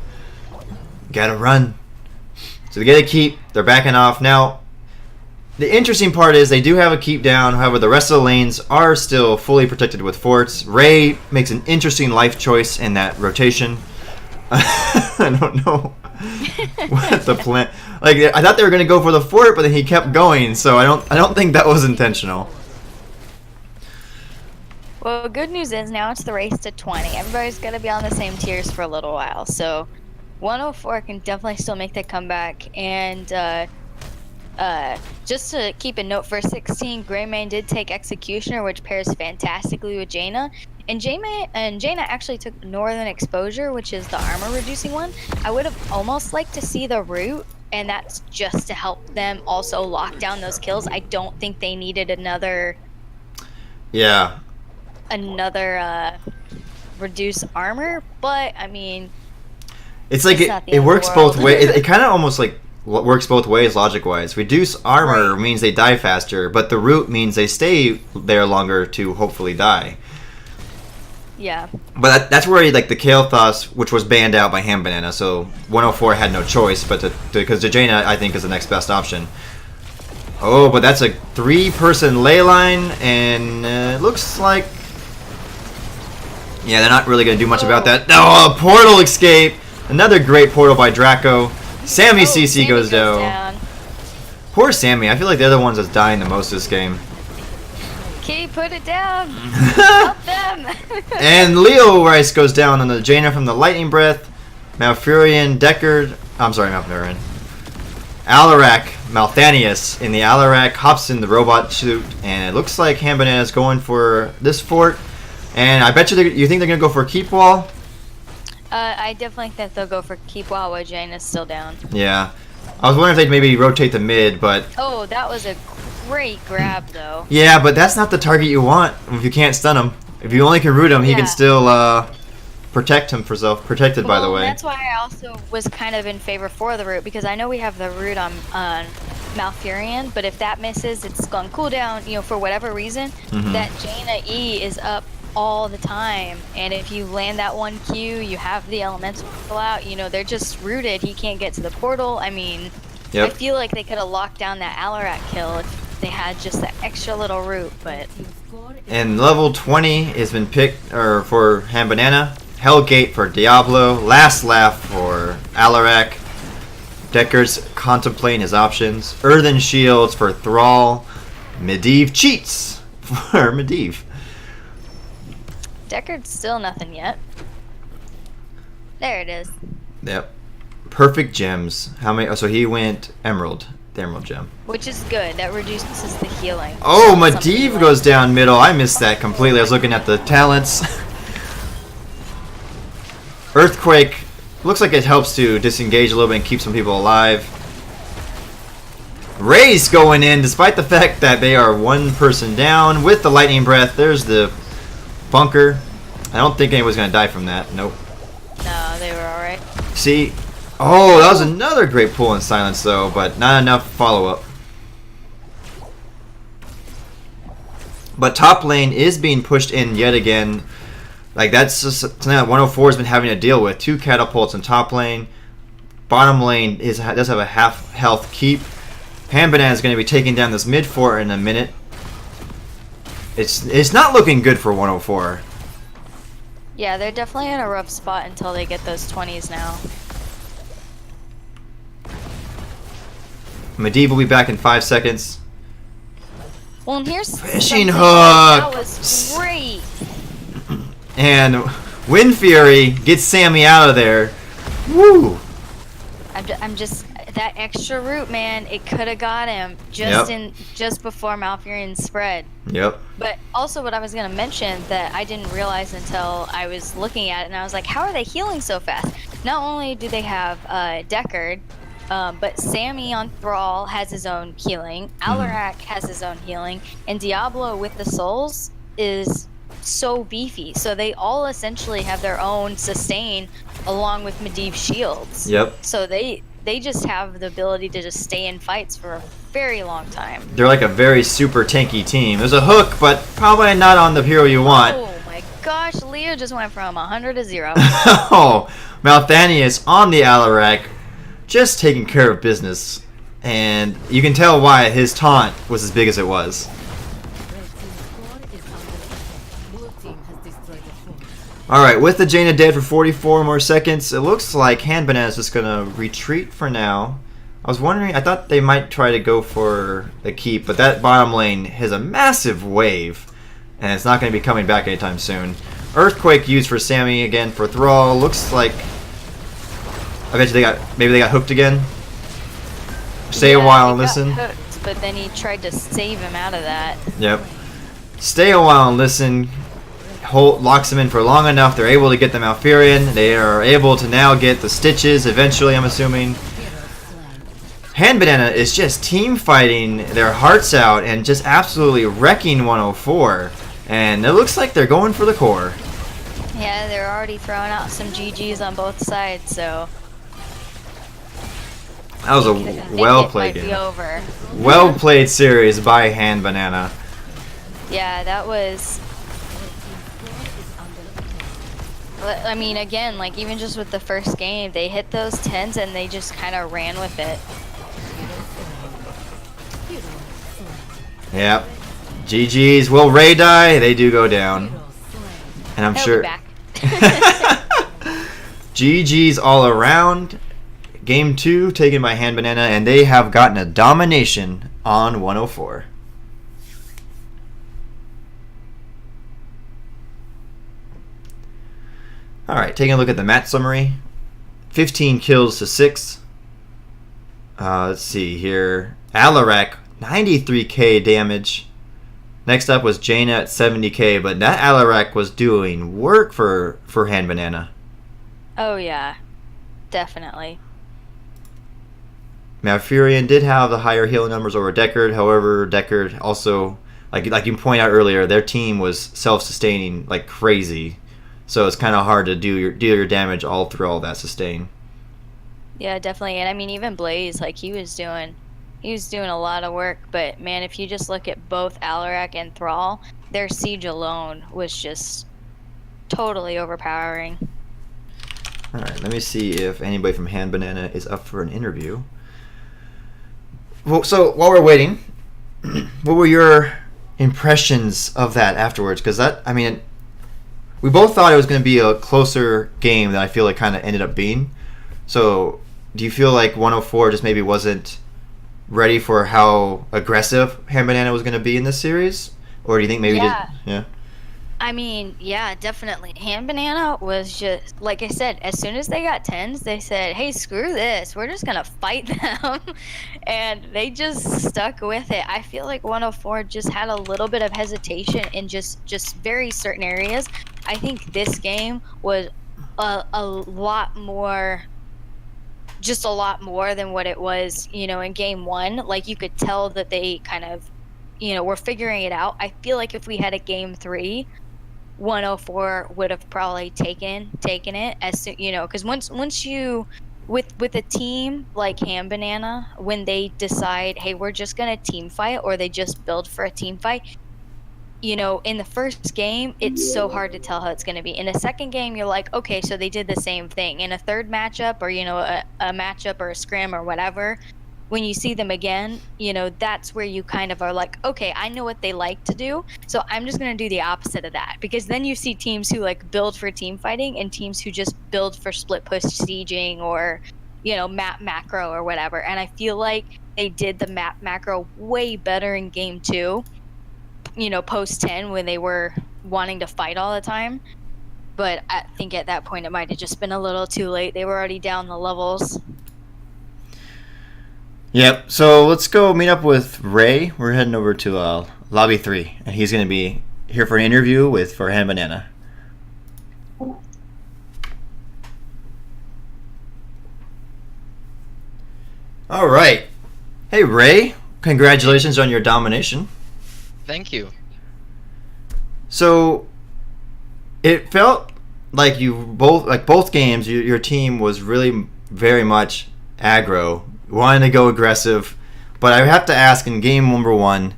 Gotta run. So they get a keep. They're backing off. Now, the interesting part is they do have a keep down. However, the rest of the lanes are still fully protected with forts. Ray makes an interesting life choice in that rotation. I don't know what the plan. Like, I thought they were gonna go for the fort, but then he kept going. So I don't think that was intentional. Well, good news is now it's the race to 20. Everybody's gonna be on the same tiers for a little while, so 104 can definitely still make that comeback. And just to keep a note for 16, Greymane did take Executioner, which pairs fantastically with Jaina. And Jaina actually took Northern Exposure, which is the armor reducing one. I would have almost liked to see the root, and that's just to help them also lock down those kills. I don't think they needed another reduce armor, but I mean, it's like it's not the it end of the works both world. ways. It kind of almost like works both ways logic wise. Reduce armor Right. means they die faster, but the root means they stay there longer to hopefully die. yeah. But that's where like the Kael'thas, which was banned out by Ham Banana, so 104 had no choice but because the Jaina I think is the next best option. Oh, but that's a 3-person ley line, and it looks like yeah, they're not really going to do much about that. No, a portal escape! Another great portal by Draco. Sammy CC Sammy goes down. Poor Sammy. I feel like they're the ones that's dying the most this game. Key, put it down. Help them. And Leo Rice goes down on the Jaina from the Lightning Breath. Malfurion, Deckard. I'm sorry, Malfurion. Alarak, Malthanius in the Alarak hops in the robot suit, and it looks like Ham Banana is going for this fort. And I bet you think they're going to go for a keep wall? I definitely think they'll go for keep while Jaina's still down. Yeah. I was wondering if they'd maybe rotate the mid, but Oh, that was a great grab though. yeah, but that's not the target you want if you can't stun him. If you only can root him, he Yeah. can still protect himself. Protected, by the way. That's why I also was kind of in favor for the root, because I know we have the root on Malfurion, but if that misses, it's on cooldown, for whatever reason, Mhm. that Jaina E is up all the time, and if you land that one Q, you have the elemental out, they're just rooted. He can't get to the portal. I mean, I Yep. feel like they could have locked down that Alarak kill if they had just that extra little root, but And level 20 has been picked for Han Banana. Hellgate for Diablo. Last Laugh for Alarak. Deckard's contemplating his options. Earthen Shields for Thrall. Medivh cheats for Medivh. Deckard's still nothing yet. There it is. Yep. Perfect gems. How many? Oh, so he went Emerald. The Emerald gem. Which is good. That reduces the healing. Oh, Something Medivh like- goes down middle. I missed that completely. I was looking at the talents. Earthquake looks like it helps to disengage a little bit and keep some people alive. Raze going in despite the fact that they are one person down with the lightning breath. There's the bunker. I don't think anyone's going to die from that. Nope. No, they were alright. See? Oh, that was another great pull in silence though, but not enough follow-up. But top lane is being pushed in yet again. Like, that's just something that 104 has been having to deal with. 2 catapults in top lane. Bottom lane does have a half health keep. Han Banana is going to be taking down this mid fort in a minute. It's not looking good for 104. Yeah, they're definitely in a rough spot until they get those 20s now. Medivh will be back in 5 seconds. Well, and here's Fishing something hook! That was great. And Wind Fury gets Sammy out of there. Woo! I'm just that extra root, man. It could have got him just just before Malfurion spread. Yep. But also, what I was gonna mention that I didn't realize until I was looking at it, and I was like, how are they healing so fast? Not only do they have Deckard, but Sammy on Thrall has his own healing. Alarak has his own healing, and Diablo with the souls is so beefy. So they all essentially have their own sustain along with Medivh shields. Yep. So they just have the ability to just stay in fights for a very long time. They're like a very super tanky team. There's a hook, but probably not on the hero you want. Oh my gosh, Leo just went from 100 to 0. Oh, Malthanius on the Alarak, just taking care of business. And you can tell why his taunt was as big as it was. Alright, with the Jaina dead for 44 more seconds, it looks like Han Banana is just going to retreat for now. I was wondering, I thought they might try to go for a keep, but that bottom lane has a massive wave, and it's not going to be coming back anytime soon. Earthquake used for Sammy again for Thrall. Looks like eventually maybe they got hooked again. Stay a while and he got listen. hooked, but then he tried to save him out of that. Yep. Stay a while and listen. Locks them in for long enough. They're able to get the Malfurion. They are able to now get the Stitches eventually, I'm assuming. Han Banana is just team fighting their hearts out and just absolutely wrecking 104. And it looks like they're going for the core. Yeah, they're already throwing out some GGs on both sides, so That was I a think well-played it might be game. over. Well-played series by Han Banana. Yeah, that was. I mean, again, like even just with the first game, they hit those 10s and they just kind of ran with it. Yep. GG's. Will Ray die? They do go down. And I'm He'll sure. be back. GG's all around. Game 2 taken by Han Banana, and they have gotten a domination on 104. Alright, taking a look at the match summary. 15 kills to 6. Let's see here. Alarak, 93k damage. Next up was Jaina at 70k, but that Alarak was doing work for Han Banana. Oh yeah, definitely. Malfurion did have the higher healing numbers over Deckard. However, Deckard also, like you pointed out earlier, their team was self-sustaining like crazy. So it's kind of hard to do your damage all through all that sustain. Yeah, definitely. And I mean, even Blaze, like he was doing a lot of work. But man, if you just look at both Alarak and Thrall, their siege alone was just totally overpowering. All right, let me see if anybody from Han Banana is up for an interview. Well, so while we're waiting, what were your impressions of that afterwards? Because we both thought it was going to be a closer game than I feel it kind of ended up being. So, do you feel like 104 just maybe wasn't ready for how aggressive Hand Banana was going to be in this series? Or do you think maybe Yeah. I mean, yeah, definitely. Hand Banana was just, like I said, as soon as they got 10s, they said, hey, screw this. We're just going to fight them. And they just stuck with it. I feel like 104 just had a little bit of hesitation in just very certain areas. I think this game was a lot more, just a lot more than what it was, in game one. Like, you could tell that they kind of, were figuring it out. I feel like if we had a game 3, 104 would have probably taken it as soon, because once you with a team like Hand Banana, when they decide, hey, we're just gonna team fight, or they just build for a team fight, in the first game, it's so hard to tell how it's going to be. In the second game, you're like, okay, so they did the same thing. In a third matchup, or a matchup or a scrim or whatever, when you see them again, that's where you kind of are like, okay, I know what they like to do, so I'm just going to do the opposite of that. Because then you see teams who like build for team fighting and teams who just build for split push sieging or, map macro or whatever. And I feel like they did the map macro way better in game 2, post 10, when they were wanting to fight all the time. But I think at that point it might have just been a little too late. They were already down the levels. Yep. So let's go meet up with Ray. We're heading over to lobby 3, and he's going to be here for an interview for Hand Banana. All right. Hey Ray, congratulations on your domination. Thank you. So it felt like both games, your team was really very much aggro, wanting to go aggressive. But I have to ask, in game number 1,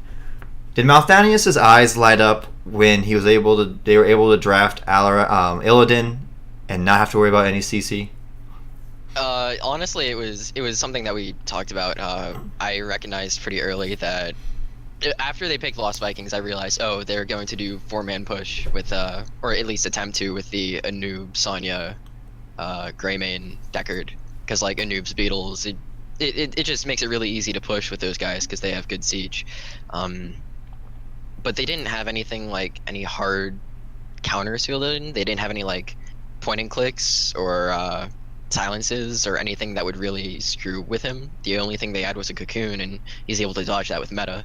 did Malthanius' eyes light up when they were able to draft Illidan and not have to worry about any CC? Honestly, it was something that we talked about. I recognized pretty early that after they picked Lost Vikings, I realized, they're going to do 4-man push with, or at least attempt to, with the Anub, Sonya, Greymane, Deckard. Because, like, Anub's Beetles, it just makes it really easy to push with those guys because they have good siege. But they didn't have anything, like, any hard counters to Illidan. They didn't have any, like, point and clicks or, silences or anything that would really screw with him. The only thing they had was a cocoon, and he's able to dodge that with meta.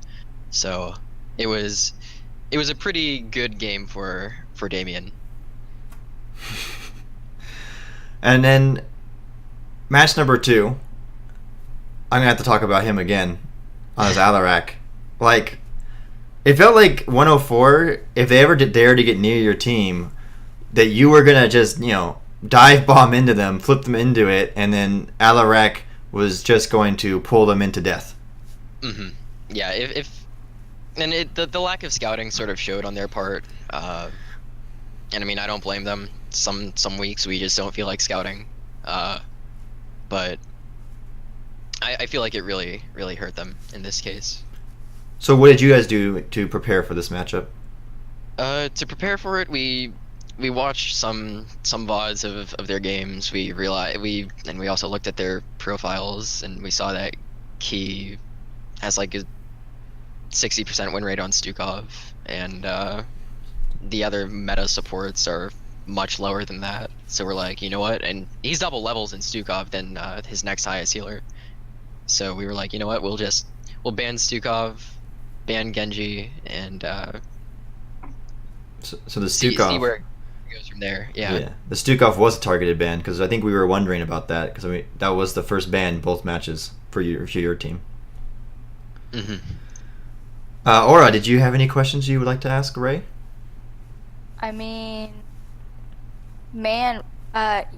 So it was a pretty good game for Damien. And then match number 2, I'm gonna have to talk about him again on his Alarak. Like, it felt like 104, if they ever dare to get near your team, that you were gonna just dive bomb into them, flip them into it, and then Alarak was just going to pull them into death. Mm-hmm. Yeah, the lack of scouting sort of showed on their part, and I mean, I don't blame them. Some weeks we just don't feel like scouting, but I feel like it really hurt them in this case. So what did you guys do to prepare for this matchup? To prepare for it, we watched some VODs of their games. We also looked at their profiles, and we saw that Key has like a 60% win rate on Stukov, and the other meta supports are much lower than that. So we're like, you know what? And he's double levels in Stukov than his next highest healer. So we were like, you know what? We'll ban Stukov, ban Genji, and so the Stukov. See where it goes from there. Yeah. The Stukov was a targeted ban, because I think we were wondering about that, because that was the first ban in both matches for your team. Mm-hmm. Aura, did you have any questions you would like to ask Ray? I mean, man,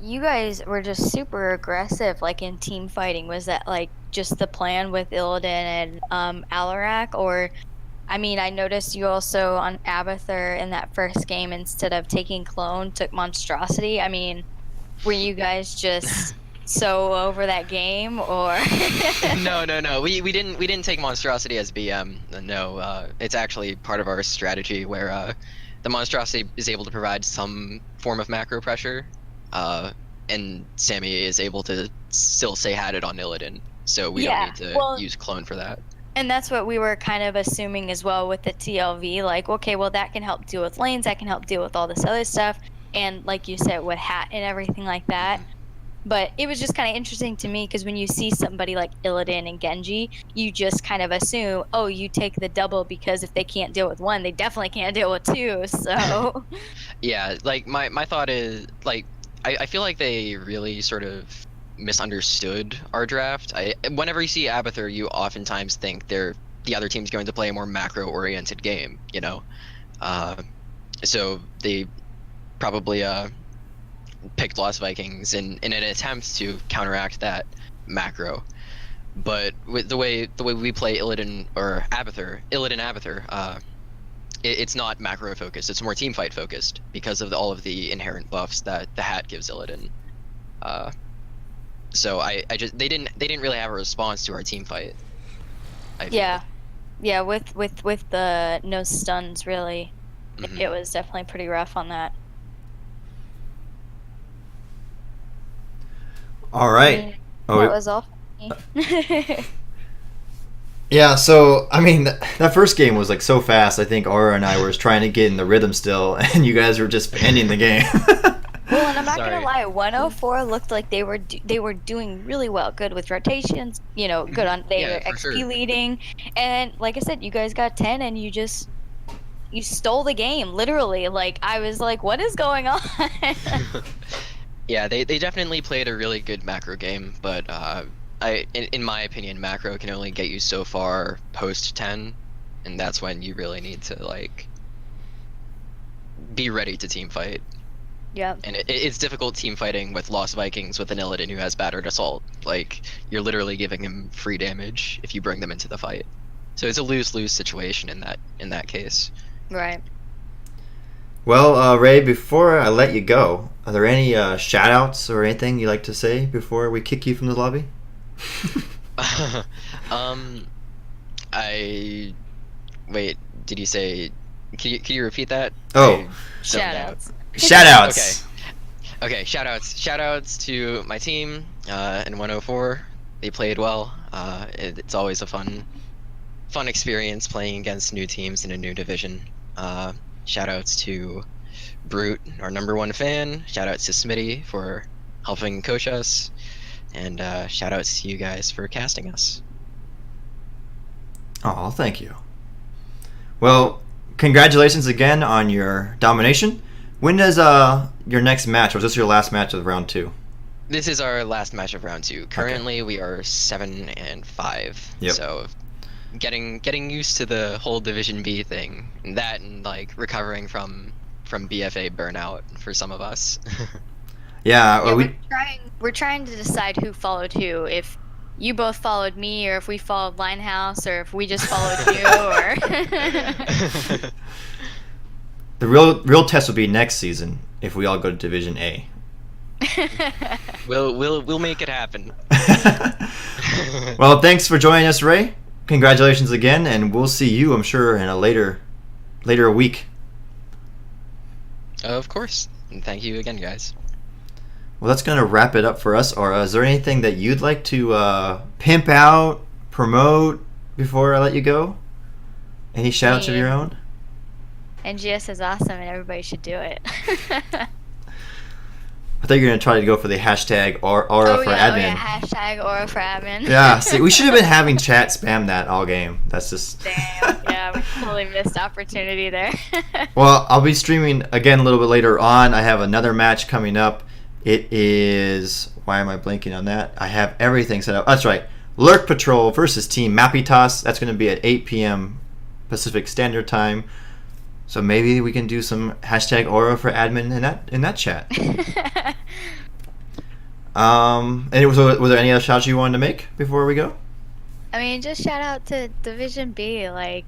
you guys were just super aggressive, like in team fighting. Was that like just the plan with Illidan and Alarak, or? I mean, I noticed you also on Abathur in that first game, instead of taking Clone, took Monstrosity. I mean, were you guys just so over that game, or? No. We didn't take Monstrosity as BM. No, it's actually part of our strategy where the Monstrosity is able to provide some form of macro pressure, and Sammy is able to still say had it on Illidan, so we don't need to use clone for that. And that's what we were kind of assuming as well with the TLV. Like, okay, well, that can help deal with lanes, that can help deal with all this other stuff, and like you said, with hat and everything like that. But it was just kind of interesting to me because when you see somebody like Illidan and Genji, you just kind of assume, oh, you take the double because if they can't deal with one, they definitely can't deal with two. So Yeah, like my thought is like I feel like they really sort of misunderstood our draft. Whenever you see Abathur, you oftentimes think the other team's going to play a more macro-oriented game, you know. So they probably picked Lost Vikings in an attempt to counteract that macro. But with the way we play Illidan or Abathur, it's not macro focused. It's more team fight focused because of all of the inherent buffs that the hat gives Illidan. So they didn't really have a response to our team fight. yeah, with the no stuns, really, it was definitely pretty rough on that. All right. That was all for me. Yeah, so I mean, that first game was like so fast. I think Aura and I were trying to get in the rhythm still, and you guys were just ending the game. Well, and I'm not gonna lie, 104 looked like they were doing really well, good with rotations, you know, good on they were XP leading, and like I said, you guys got 10, and you stole the game, literally. Like I was like, what is going on? Yeah, they definitely played a really good macro game, but in my opinion, macro can only get you so far post 10, and that's when you really need to like be ready to team fight. Yeah. And it's difficult team fighting with Lost Vikings with an Illidan who has battered assault. Like you're literally giving him free damage if you bring them into the fight. So it's a lose-lose situation in that case. Right. Well, Ray, before I let you go, are there any shout-outs or anything you'd like to say before we kick you from the lobby? Wait, did you say? Can you repeat that? Oh, shout-outs. Shout-outs. Okay, shout-outs to my team in 104. They played well. It's always a fun experience playing against new teams in a new division. Shoutouts to Brute, our #1 fan. Shoutouts to Smitty for helping coach us, and shoutouts to you guys for casting us. Oh, thank you. Well, congratulations again on your domination. When does your next match, or is this your last match of round 2? This is our last match of round 2. Currently, we are 7-5. Yep. So, getting used to the whole Division B thing, and like recovering from BFA burnout for some of us. Yeah, we're trying to decide who followed who. If you both followed me, or if we followed Linehouse, or if we just followed you, or. The real test will be next season if we all go to Division A. We'll make it happen. Well, thanks for joining us, Ray. Congratulations again, and we'll see you, I'm sure, in a later week. Of course. And thank you again, guys. Well, that's going to wrap it up for us. Aura, is there anything that you'd like to pimp out, promote before I let you go? Any shout-outs of your own? NGS is awesome, and everybody should do it. I thought you were going to try to go for the hashtag Aura for admin. Oh, yeah, hashtag Aura for admin. Yeah, see, we should have been having chat spam that all game. That's just... Damn, yeah, we totally missed opportunity there. Well, I'll be streaming again a little bit later on. I have another match coming up. It is... Why am I blanking on that? I have everything set up. That's right. Lurk Patrol versus Team Mapitas. That's going to be at 8 p.m. Pacific Standard Time. So maybe we can do some hashtag Aura for admin in that chat. And were there any other shouts you wanted to make before we go? I mean, just shout out to Division B. Like,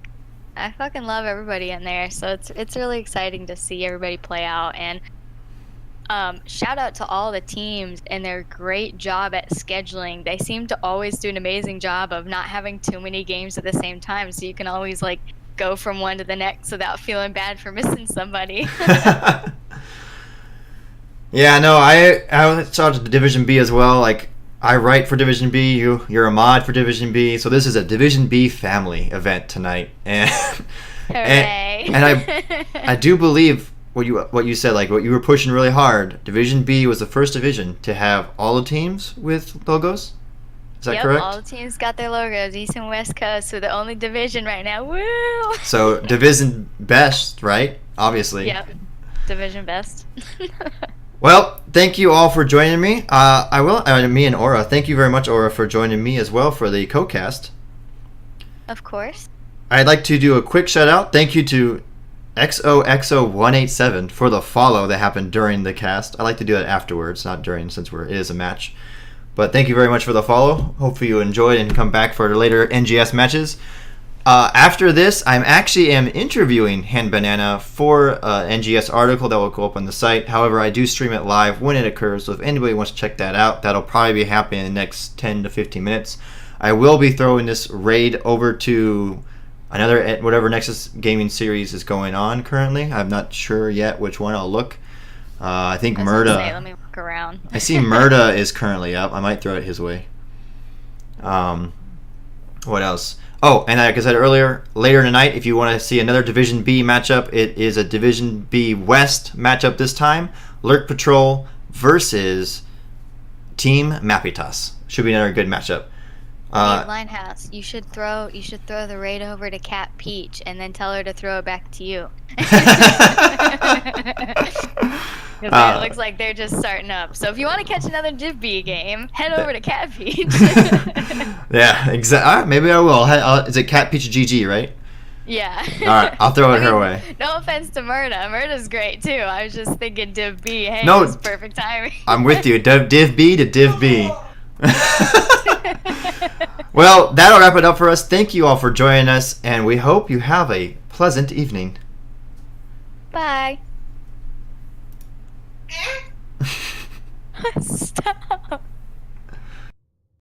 I fucking love everybody in there. So it's really exciting to see everybody play out. And shout out to all the teams and their great job at scheduling. They seem to always do an amazing job of not having too many games at the same time, so you can always like go from one to the next without feeling bad for missing somebody. Yeah, no, I saw the Division B as well. Like, I write for Division B. You're a mod for Division B. So this is a Division B family event tonight, and Hooray. and I do believe what you said. Like, what you were pushing really hard. Division B was the first division to have all the teams with logos. Is that Yep, correct? all the teams got their logos, East and West Coast. We're the only division right now. Woo! So Division Best, right? Obviously. Yep, division best. Well, thank you all for joining me. Me and Aura. Thank you very much, Aura, for joining me as well for the co-cast. Of course. I'd like to do a quick shout out. Thank you to XOXO187 for the follow that happened during the cast. I like to do that afterwards, not during, since it is a match. But thank you very much for the follow. Hopefully you enjoyed and come back for the later NGS matches. After this, I am interviewing Hand Banana for an NGS article that will go up on the site. However, I do stream it live when it occurs, so if anybody wants to check that out, that'll probably be happening in the next 10 to 15 minutes. I will be throwing this raid over to another, whatever Nexus Gaming series is going on currently. I'm not sure yet which one. I'll look. I think Let me look around. I see Murda is currently up. I might throw it his way. What else? Oh, and like I said earlier, later tonight, if you want to see another Division B matchup, it is a Division B West matchup this time. Lurk Patrol versus Team Mapitas. Should be another good matchup. Hey, Linehouse, you should throw the raid over to Cat Peach and then tell her to throw it back to you. Because it looks like they're just starting up. So if you want to catch another Div B game, head over to Cat Peach. Yeah, exactly. Maybe I will. Is it Cat Peach GG, right? Yeah. All right, I'll throw it her way. No offense to Murda. Murda's great too. I was just thinking Div B. Hey, No, it's perfect timing. I'm with you. Div B to Div B. Well, that'll wrap it up for us. Thank you all for joining us, and we hope you have a pleasant evening. Bye.